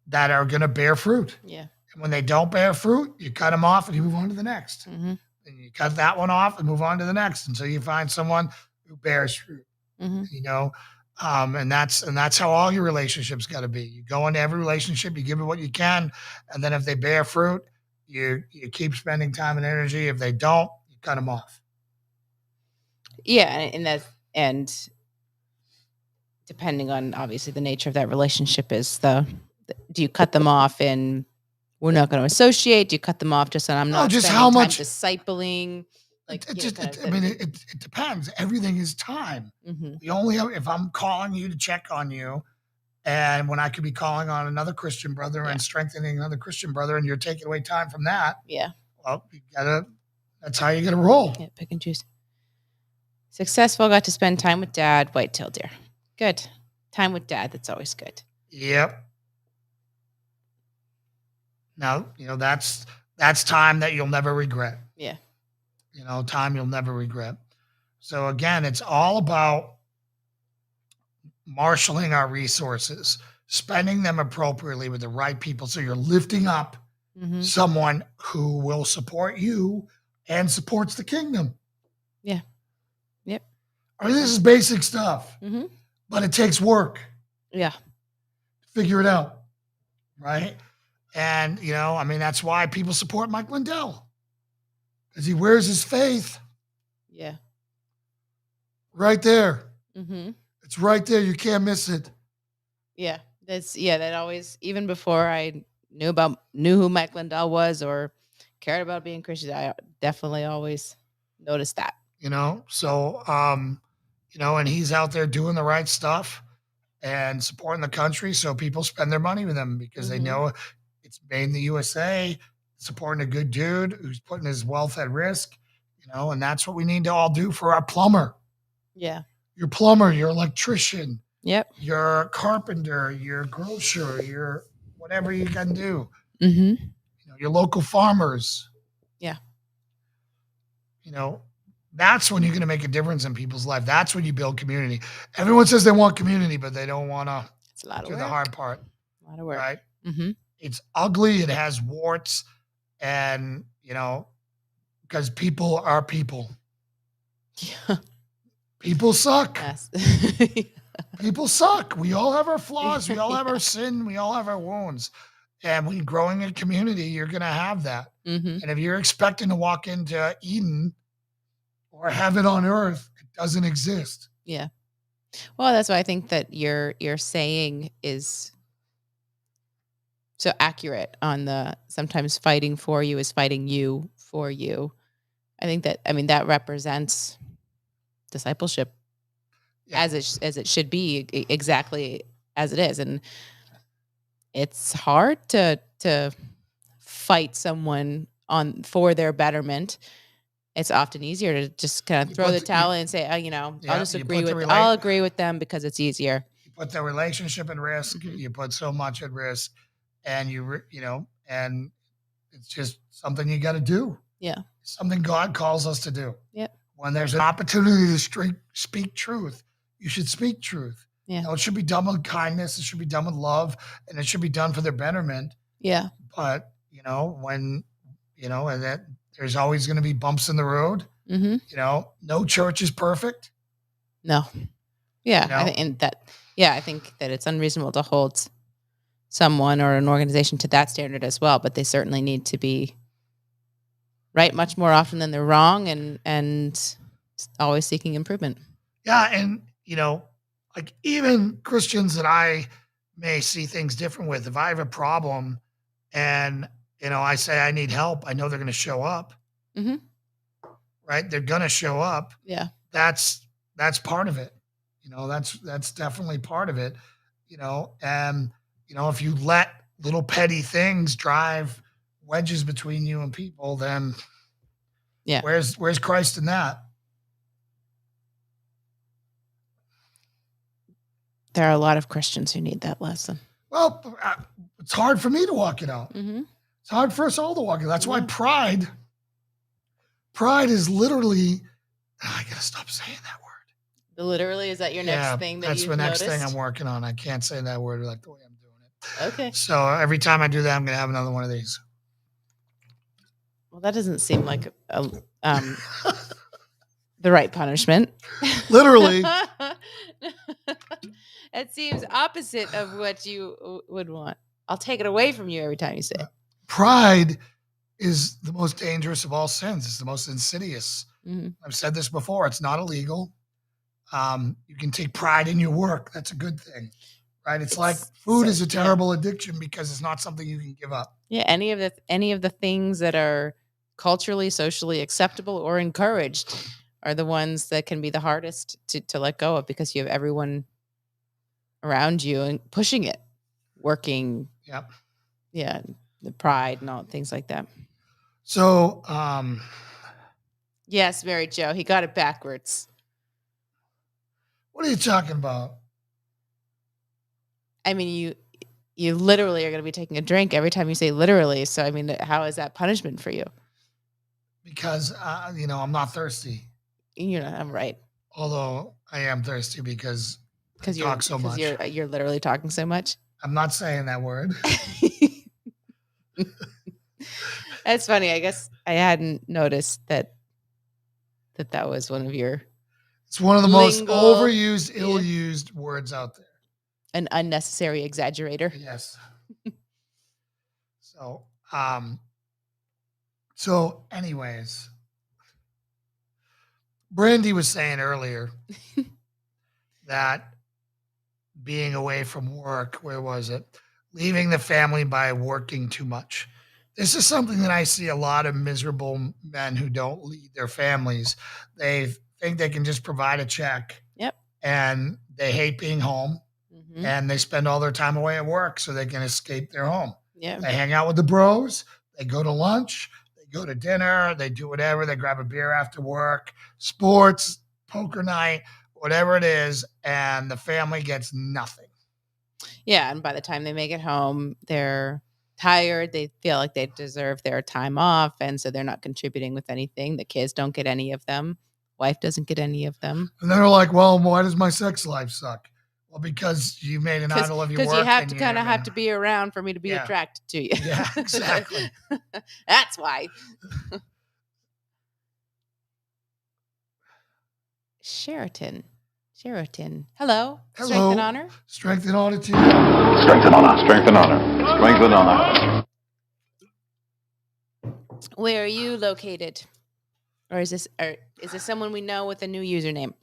that are going to bear fruit. Yeah. And when they don't bear fruit, you cut them off and you move on to the next. Mm-hmm. And you cut that one off and move on to the next until you find someone who bears fruit. Mm-hmm. And that's how all your relationships got to be. You go into every relationship, you give it what you can, and then if they bear fruit, you keep spending time and energy. If they don't, you cut them off. Yeah, and depending on obviously the nature of that relationship is do you cut them off and we're not going to associate? Do you cut them off just on I'm not just spending how time much discipling? Like it depends. Everything is time. Mm-hmm. We only have, if I'm calling you to check on you, and when I could be calling on another Christian brother and strengthening another Christian brother, and you're taking away time from that. Yeah. Well, that's how you got to roll. Yeah, pick and choose. Successful, got to spend time with dad, white-tailed deer. Good. Time with dad, that's always good. Yep. Now, that's time that you'll never regret. Yeah. Time you'll never regret. So again, it's all about marshaling our resources, spending them appropriately with the right people. So you're lifting up someone who will support you and supports the kingdom. Yeah. Yep. I mean, this is basic stuff, Mm-hmm. but it takes work. Yeah. Figure it out. Right. And, that's why people support Mike Lindell, because he wears his faith. Yeah. Right there. Mm-hmm. It's right there. You can't miss it. Yeah. That always, even before I knew who Mike Lindell was or cared about being Christian, I definitely always noticed that. So, and he's out there doing the right stuff and supporting the country. So people spend their money with him because they know it's made in the USA, supporting a good dude who's putting his wealth at risk, and that's what we need to all do for our plumber. Yeah. Your plumber, your electrician. Yep. Your carpenter, your grocer, your whatever you can do. Mm-hmm. Your local farmers. Yeah. That's when you're going to make a difference in people's life. That's when you build community. Everyone says they want community, but they don't want to do the hard part. A lot of work. Right? Mm-hmm. It's ugly. It has warts. And, because people are people. Yeah. People suck. Yes. People suck. We all have our flaws. We all have our sin. We all have our wounds. And when you're growing in a community, you're going to have that. Mm-hmm. And if you're expecting to walk into Eden or heaven on earth, it doesn't exist. Yeah. Well, that's why I think that your saying is so accurate on the sometimes fighting for you is fighting you for you. I think that represents discipleship as it should be, exactly as it is. And it's hard to fight someone for their betterment. It's often easier to just kind of throw the towel in and say, I'll just I'll agree with them because it's easier. You put the relationship at risk. Mm-hmm. You put so much at risk, and and it's just something you got to do. Yeah. Something God calls us to do. Yep. When there's an opportunity to speak truth, you should speak truth. Yeah. It should be done with kindness. It should be done with love, and it should be done for their betterment. Yeah. But when and that there's always going to be bumps in the road. Mm-hmm. No church is perfect. No. Yeah. I think that it's unreasonable to hold someone or an organization to that standard as well, but they certainly need to be right much more often than they're wrong and always seeking improvement. Yeah. And, like even Christians that I may see things different with, if I have a problem and, I say I need help, I know they're going to show up. Mm-hmm. Right? They're going to show up. Yeah. That's part of it. That's definitely part of it. And, if you let little petty things drive wedges between you and people, then Yeah. Where's Christ in that? There are a lot of Christians who need that lesson. Well, it's hard for me to walk it out. Mm-hmm. It's hard for us all to walk it out. That's why pride is literally, I got to stop saying that word. Literally, is that your next thing that that's you've the next noticed? thing I'm working on. I can't say that word like the way I'm doing it. Okay. So every time I do that, I'm going to have another one of these. Well, that doesn't seem like the right punishment. Literally. It seems opposite of what you would want. I'll take it away from you every time you say it. Pride is the most dangerous of all sins. It's the most insidious. Mm-hmm. I've said this before. It's not illegal. You can take pride in your work. That's a good thing, right? It's like food is a terrible addiction because it's not something you can give up. Yeah, any of the things that are culturally, socially acceptable or encouraged are the ones that can be the hardest to let go of, because you have everyone around you and pushing it, working. Yep. Yeah, the pride and all things like that. So, yes, Mary Jo, he got it backwards. What are you talking about? I mean, you literally are going to be taking a drink every time you say literally. So, I mean, how is that punishment for you? Because, I'm not thirsty. I'm right. Although I am thirsty because I talk so much. You're literally talking so much. I'm not saying that word. That's funny. I guess I hadn't noticed that was one of your. It's one of the most overused, ill-used words out there. An unnecessary exaggerator. Yes. So anyways, Brandy was saying earlier that being away from work, where was it? Leaving the family by working too much. This is something that I see a lot of miserable men who don't lead their families. They think they can just provide a check. Yep. And they hate being home. Mm-hmm. And they spend all their time away at work so they can escape their home. Yeah. They hang out with the bros. They go to lunch. They go to dinner. They do whatever. They grab a beer after work, sports, poker night, whatever it is. And the family gets nothing. Yeah. And by the time they make it home, they're tired. They feel like they deserve their time off. And so they're not contributing with anything. The kids don't get any of them. Wife doesn't get any of them. And they're like, well, why does my sex life suck? Well, because you made an idol of your work. Because you have to kind of have to be around for me to be attracted to you. Yeah, exactly. That's why. Sheraton. Hello. Strength and honor. Strength and honor to you. Strength and honor. Strength and honor. Strength and honor. Where are you located? Or is this someone we know with a new username?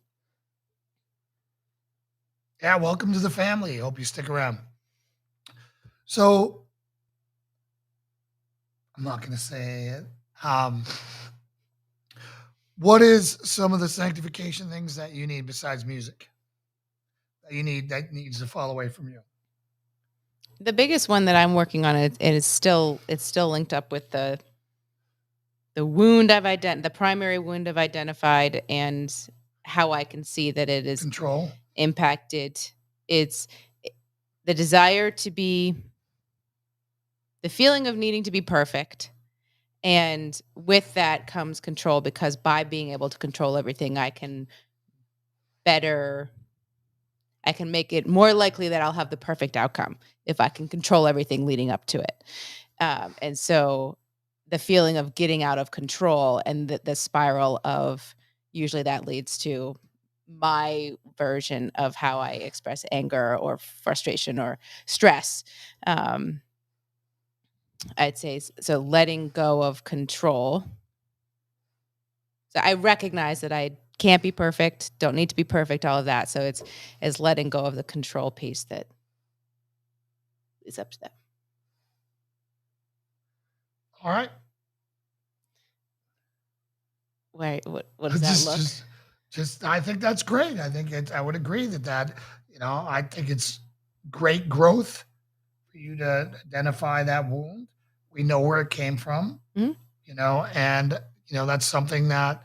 Yeah, welcome to the family. Hope you stick around. So, I'm not going to say it. What is some of the sanctification things that you need besides music? That needs to fall away from you? The biggest one that I'm working on, it's still linked up with the wound the primary wound I've identified, and how I can see that it is control impacted. It's the desire to be, the feeling of needing to be perfect. And with that comes control, because by being able to control everything, I can make it more likely that I'll have the perfect outcome if I can control everything leading up to it. And so the feeling of getting out of control and the spiral of, usually that leads to my version of how I express anger or frustration or stress. I'd say, so letting go of control. So I recognize that I can't be perfect, don't need to be perfect, all of that. So it's letting go of the control piece that is up to them. All right. Wait, what does that look? Just, I think that's great. I think I would agree that, I think it's great growth for you to identify that wound. We know where it came from, mm-hmm. And that's something that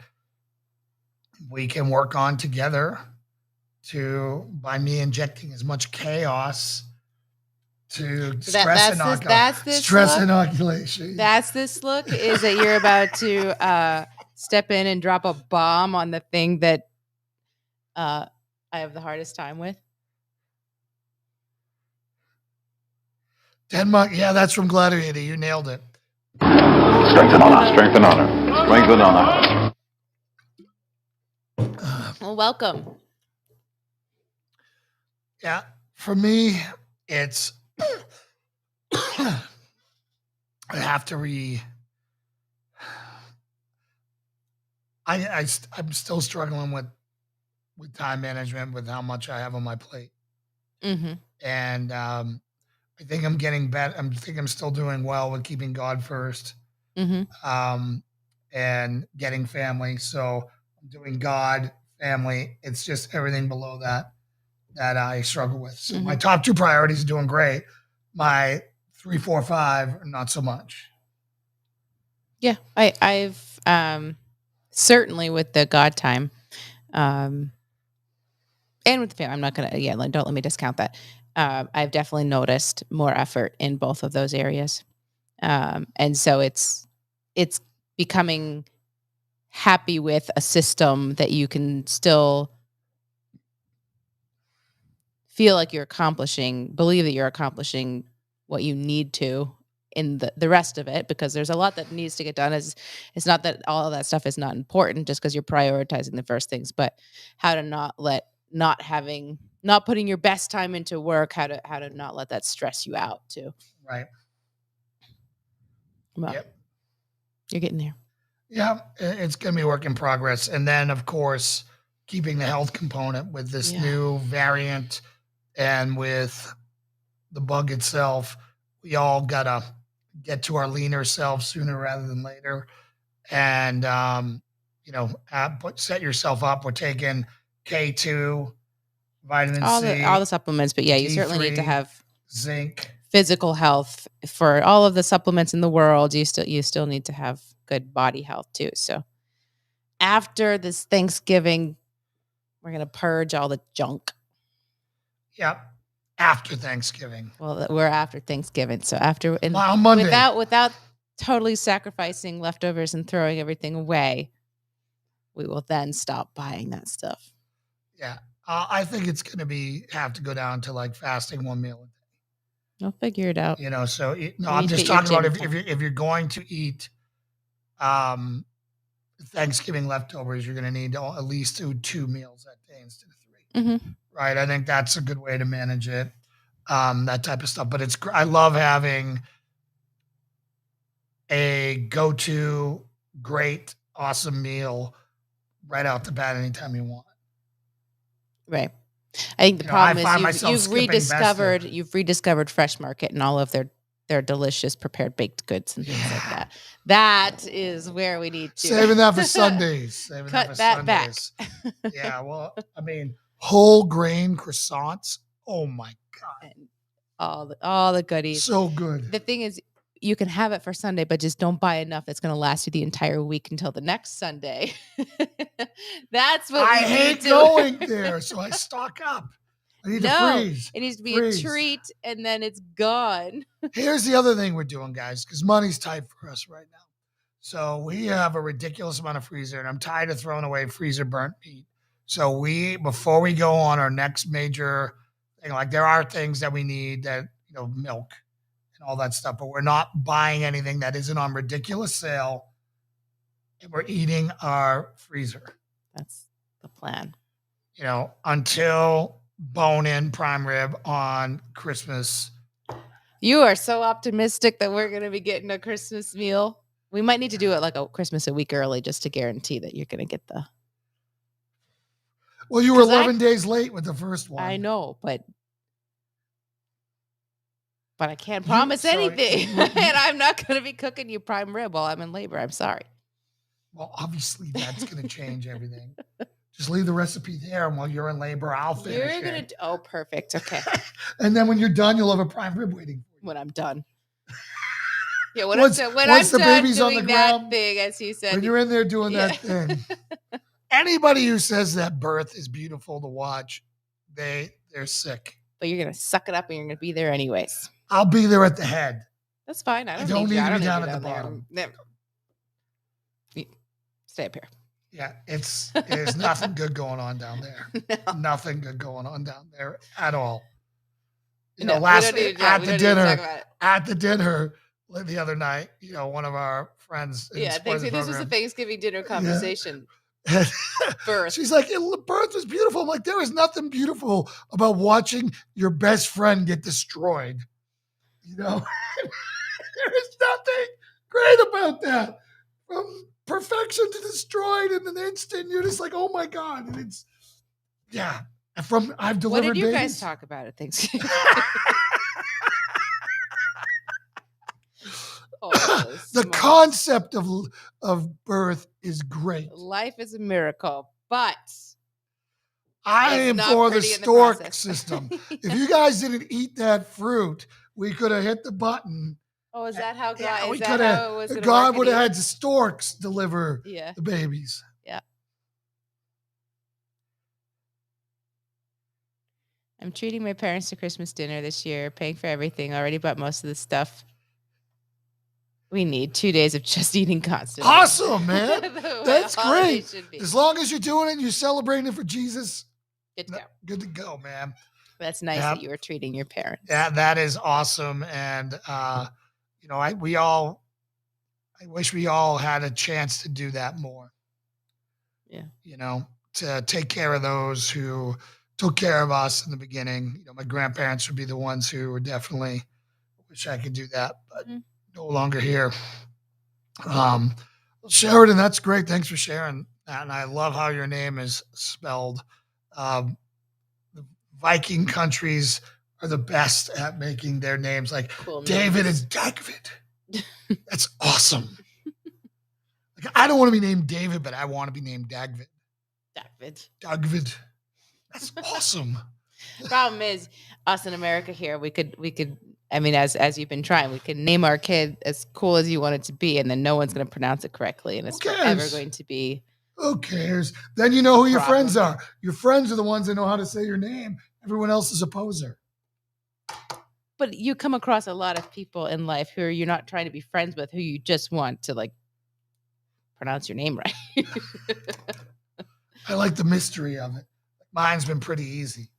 we can work on together by me injecting as much chaos to stress inoculation. That's this look is that you're about to step in and drop a bomb on the thing that I have the hardest time with. Denmark, yeah, that's from Gladiator. You nailed it. Strength and honor. Strength and honor. Strength and honor. Well, welcome. Yeah, for me, it's I have to I'm still struggling with time management, with how much I have on my plate, and I think I'm getting better. I think I'm still doing well with keeping God first, and getting family. So I'm doing God, family. It's just everything below that I struggle with. So my top 2 priorities are doing great. My 3, 4, 5, not so much. Yeah, I've certainly with the God time, and with the family. I'm not gonna don't let me discount that. I've definitely noticed more effort in both of those areas, and so it's becoming happy with a system that you can still feel like you're believe that you're accomplishing what you need to in the rest of it, because there's a lot that needs to get done. It's not that all of that stuff is not important just because you're prioritizing the first things, but how to not putting your best time into work, how to not let that stress you out too. Right. Well, yep. You're getting there. Yeah, it's going to be a work in progress. And then, of course, keeping the health component with this new variant and with the bug itself, we all got to get to our leaner selves sooner rather than later. And, set yourself up. We're taking K2, vitamin C. All the supplements. But yeah, you certainly need to have zinc, physical health. For all of the supplements in the world, you still need to have good body health too. So after this Thanksgiving, we're going to purge all the junk. Yep. After Thanksgiving. Well, we're after Thanksgiving. So after on Monday. Without totally sacrificing leftovers and throwing everything away, we will then stop buying that stuff. Yeah. I think it's going to have to go down to like fasting 1 meal a day. I'll figure it out. So I'm just talking about if you're going to eat Thanksgiving leftovers, you're going to need at least 2 meals that day instead of 3. Right? I think that's a good way to manage it. That type of stuff. But I love having a go-to great, awesome meal right out the bat anytime you want. Right. I think the problem is you've rediscovered Fresh Market and all of their delicious prepared baked goods and things like that. That is where we need to saving that for Sundays. Cut that back. Yeah, well, I mean, whole grain croissants. Oh my God! And all the goodies. So good. The thing is, you can have it for Sunday, but just don't buy enough that's going to last you the entire week until the next Sunday. That's what I hate going there, so I stock up. I need to freeze. It needs to be a treat, and then it's gone. Here's the other thing we're doing, guys, because money's tight for us right now. So we have a ridiculous amount of freezer, and I'm tired of throwing away freezer burnt meat. So before we go on our next major thing, like there are things that we need that, milk and all that stuff, but we're not buying anything that isn't on ridiculous sale, and we're eating our freezer. That's the plan. Until bone-in prime rib on Christmas. You are so optimistic that we're going to be getting a Christmas meal. We might need to do it like a Christmas a week early just to guarantee that you're going to get the... Well, you were 11 days late with the first one. I know, but I can't promise anything. And I'm not going to be cooking you prime rib while I'm in labor. I'm sorry. Well, obviously that's going to change everything. Just leave the recipe there, and while you're in labor, I'll finish it. Oh, perfect. Okay. And then when you're done, you'll have a prime rib waiting for you. When I'm done. Yeah, when once I'm the done baby's on doing the that ground, thing, as you said, when you're in there doing yeah. that thing, anybody who says that birth is beautiful to watch, they're sick. But you're gonna suck it up and you're gonna be there anyways. I'll be there at the head. That's fine. I I don't need need you. to I be don't need down you at the down there. bottom. Stay up here. Yeah, there's nothing good going on down there. No. Nothing good going on down there at all. You No, know, at the dinner the other night, you know, one of our friends. Yeah, this was a Thanksgiving dinner conversation. Yeah. Birth. She's like, birth was beautiful. I'm like, there is nothing beautiful about watching your best friend get destroyed. You know, there is nothing great about that. From perfection to destroyed in an instant, you're just like, oh my God. And it's, yeah. I've delivered What did you babies. guys talk about at Thanksgiving? The concept of birth is great. Life is a miracle, but I am for the stork system. If you guys didn't eat that fruit, we could have hit the button. Oh, is that how God? Yeah, is that how it was? God would have had the storks deliver the babies. Yeah. I'm treating my parents to Christmas dinner this year, paying for everything. Already bought most of the stuff we need. 2 days of just eating constantly. Awesome, man. That's great. As long as you're doing it and you're celebrating it for Jesus, good to go, man. That's nice that you were treating your parents. Yeah, that is awesome. And, you know, I wish we all had a chance to do that more. Yeah. You know, to take care of those who took care of us in the beginning. You know, my grandparents would be the ones who were definitely, wish I could do that, but no longer here. Sheridan, that's great. Thanks for sharing that. And I love how your name is spelled. The Viking countries are the best at making their names. Like David is Dagvid. That's awesome. Like, I don't want to be named David, but I want to be named Dagvid. Dagvid. That's awesome. The problem is, us in America here, we could. I mean, as you've been trying, we could name our kid as cool as you want it to be, and then no one's going to pronounce it correctly, and it's forever going to be. Who cares? Then you know who your friends are. Your friends are the ones that know how to say your name. Everyone else is a poser. But you come across a lot of people in life who you're not trying to be friends with, who you just want to like pronounce your name right. I like the mystery of it. Mine's been pretty easy.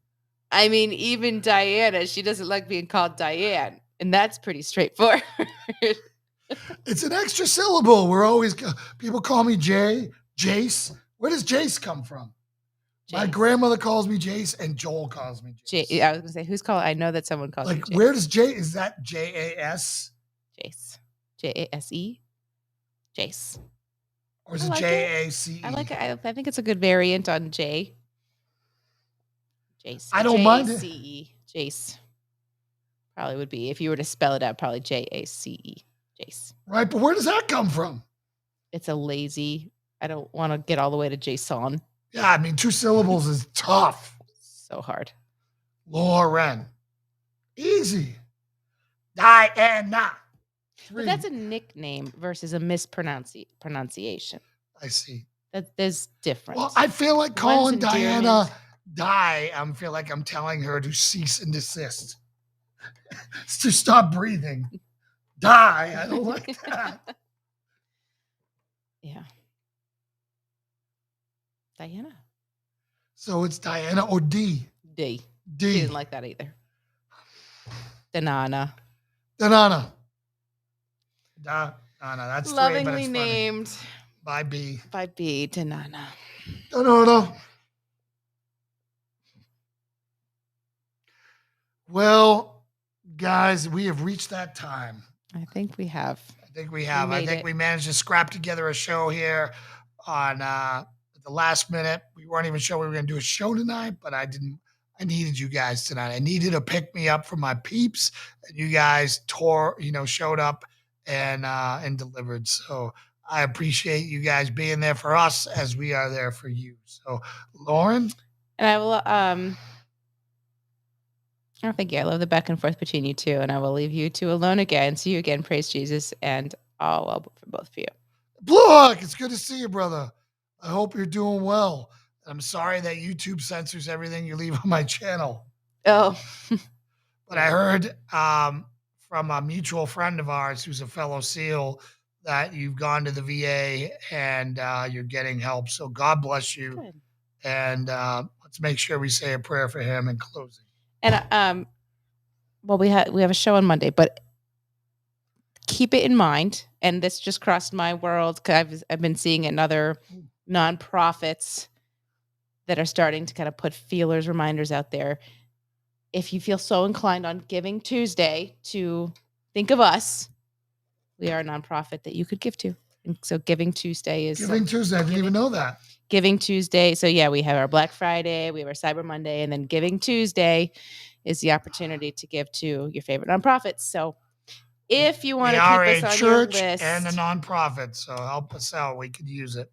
I mean, even Diana, she doesn't like being called Diane, and that's pretty straightforward. It's an extra syllable. People call me Jace. Where does Jace come from? Jace. My grandmother calls me Jace, and Joel calls me Jace. I was gonna say, who's called? I know that someone calls me Jace. Where does is that Jas? Jace. Jase? Jace. Or is it Jace? I like it. I think it's a good variant on J. Jace. I don't mind it. Jace. Probably would be, if you were to spell it out, probably Jace. Jace. Right, but where does that come from? It's a lazy. I don't want to get all the way to Jason. Yeah, I mean, 2 syllables is tough. So hard. Lauren. Easy. Diana. 3. But that's a nickname versus a mispronunciation. I see. There's difference. Well, I feel like calling Diana I feel like I'm telling her to cease and desist. To stop breathing. Die. I don't like that. Yeah. Diana. So it's Diana or D? D. She didn't like that either. Danana. Danana. That's lovingly named by B. By B. Danana. Danana. Well, guys, we have reached that time. I think we have. I think we managed to scrap together a show here on the last minute. We weren't even sure we were going to do a show tonight, but I needed you guys tonight. I needed a pick me up from my peeps, and you guys showed up and delivered. So I appreciate you guys being there for us as we are there for you. So, Lauren, and I will Oh, thank you. I love the back and forth between you two, and I will leave you two alone again. See you again. Praise Jesus, and all well for both of you. Blue Hawk, it's good to see you, brother. I hope you're doing well. I'm sorry that YouTube censors everything you leave on my channel. Oh. But I heard from a mutual friend of ours who's a fellow SEAL that you've gone to the VA and you're getting help. So God bless you. Good. And let's make sure we say a prayer for him in closing. And well, we have a show on Monday, but keep it in mind. And this just crossed my world because I've been seeing in other nonprofits that are starting to kind of put feelers, reminders out there. If you feel so inclined on Giving Tuesday to think of us, we are a nonprofit that you could give to. And so Giving Tuesday is Giving Tuesday. I didn't even know that. Giving Tuesday. So yeah, we have our Black Friday, we have our Cyber Monday, and then Giving Tuesday is the opportunity to give to your favorite nonprofits. So if you want to keep us on your list, and a nonprofit, so help us out. We could use it.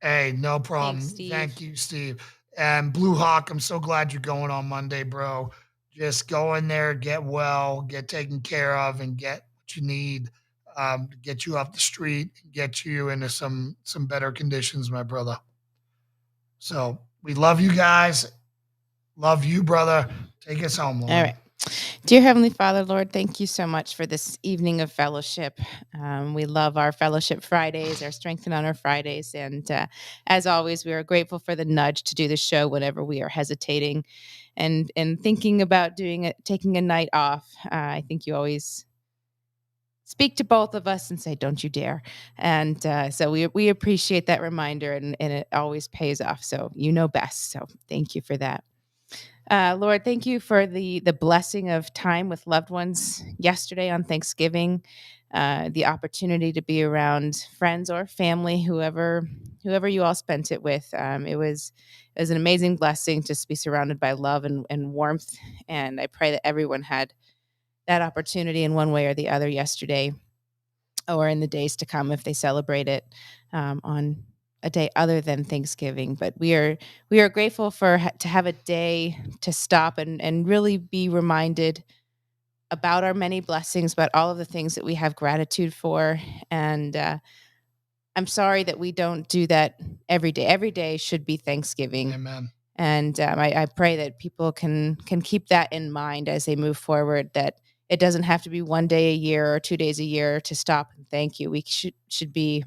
Hey, no problem. Thanks, Steve. Thank you, Steve. And Blue Hawk, I'm so glad you're going on Monday, bro. Just go in there, get well, get taken care of, and get what you need to get you off the street, get you into some better conditions, my brother. So we love you guys. Love you, brother. Take us home, Lord. All right. Dear Heavenly Father, Lord, thank you so much for this evening of fellowship. We love our Fellowship Fridays, our Strength and Honor Fridays. And as always, we are grateful for the nudge to do the show whenever we are hesitating and thinking about taking a night off. I think you always speak to both of us and say, don't you dare. And so we appreciate that reminder, and it always pays off. So you know best. So thank you for that. Lord, thank you for the blessing of time with loved ones yesterday on Thanksgiving, the opportunity to be around friends or family, whoever you all spent it with. It was an amazing blessing to be surrounded by love and warmth. And I pray that everyone had that opportunity in one way or the other yesterday, or in the days to come if they celebrate it on a day other than Thanksgiving. But we are grateful to have a day to stop and really be reminded about our many blessings, about all of the things that we have gratitude for. And I'm sorry that we don't do that every day. Every day should be Thanksgiving. Amen. And I pray that people can keep that in mind as they move forward, that it doesn't have to be one day a year or 2 days a year to stop and thank you. We should be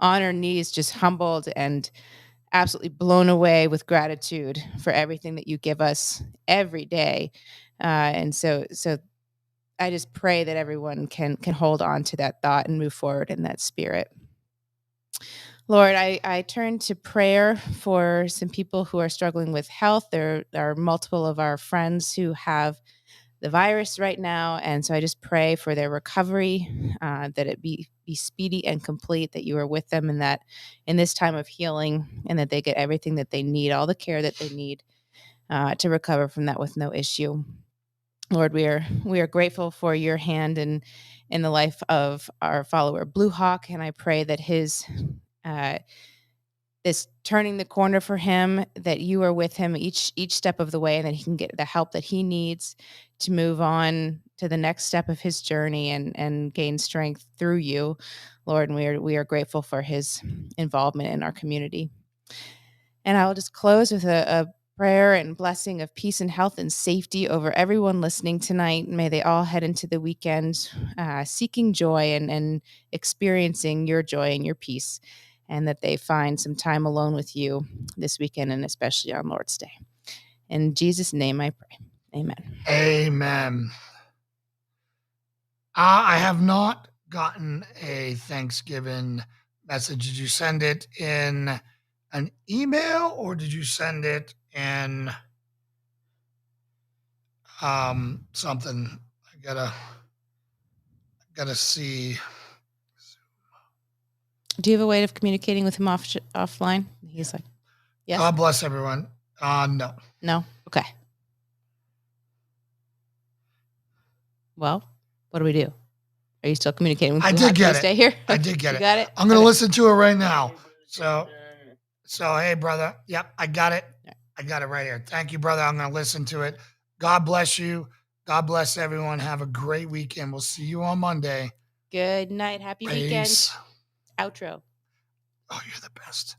on our knees, just humbled and absolutely blown away with gratitude for everything that you give us every day. And so I just pray that everyone can hold on to that thought and move forward in that spirit. Lord, I turn to prayer for some people who are struggling with health. There are multiple of our friends who have the virus right now. And so I just pray for their recovery, that it be speedy and complete, that you are with them in this time of healing, and that they get everything that they need, all the care that they need to recover from that with no issue. Lord, we are grateful for your hand in the life of our follower Blue Hawk, and I pray that his this turning the corner for him, that you are with him each step of the way, and that he can get the help that he needs to move on to the next step of his journey and gain strength through you, Lord. And we are grateful for his involvement in our community. And I will just close with a prayer and blessing of peace and health and safety over everyone listening tonight. May they all head into the weekend seeking joy and experiencing your joy and your peace, and that they find some time alone with you this weekend, and especially on Lord's Day. In Jesus' name I pray. Amen. Amen. I have not gotten a Thanksgiving message. Did you send it in an email, or did you send it in something? I gotta see. Do you have a way of communicating with him offline? He's like, yes. God bless everyone. No. No? Okay. Well, what do we do? Are you still communicating with I did get Stay here? I did get You it. got it? I'm going to listen to it right now. So hey, brother. Yep, I got it. I got it right here. Thank you, brother. I'm going to listen to it. God bless you. God bless everyone. Have a great weekend. We'll see you on Monday. Good night. Happy weekend. Outro. Oh, you're the best.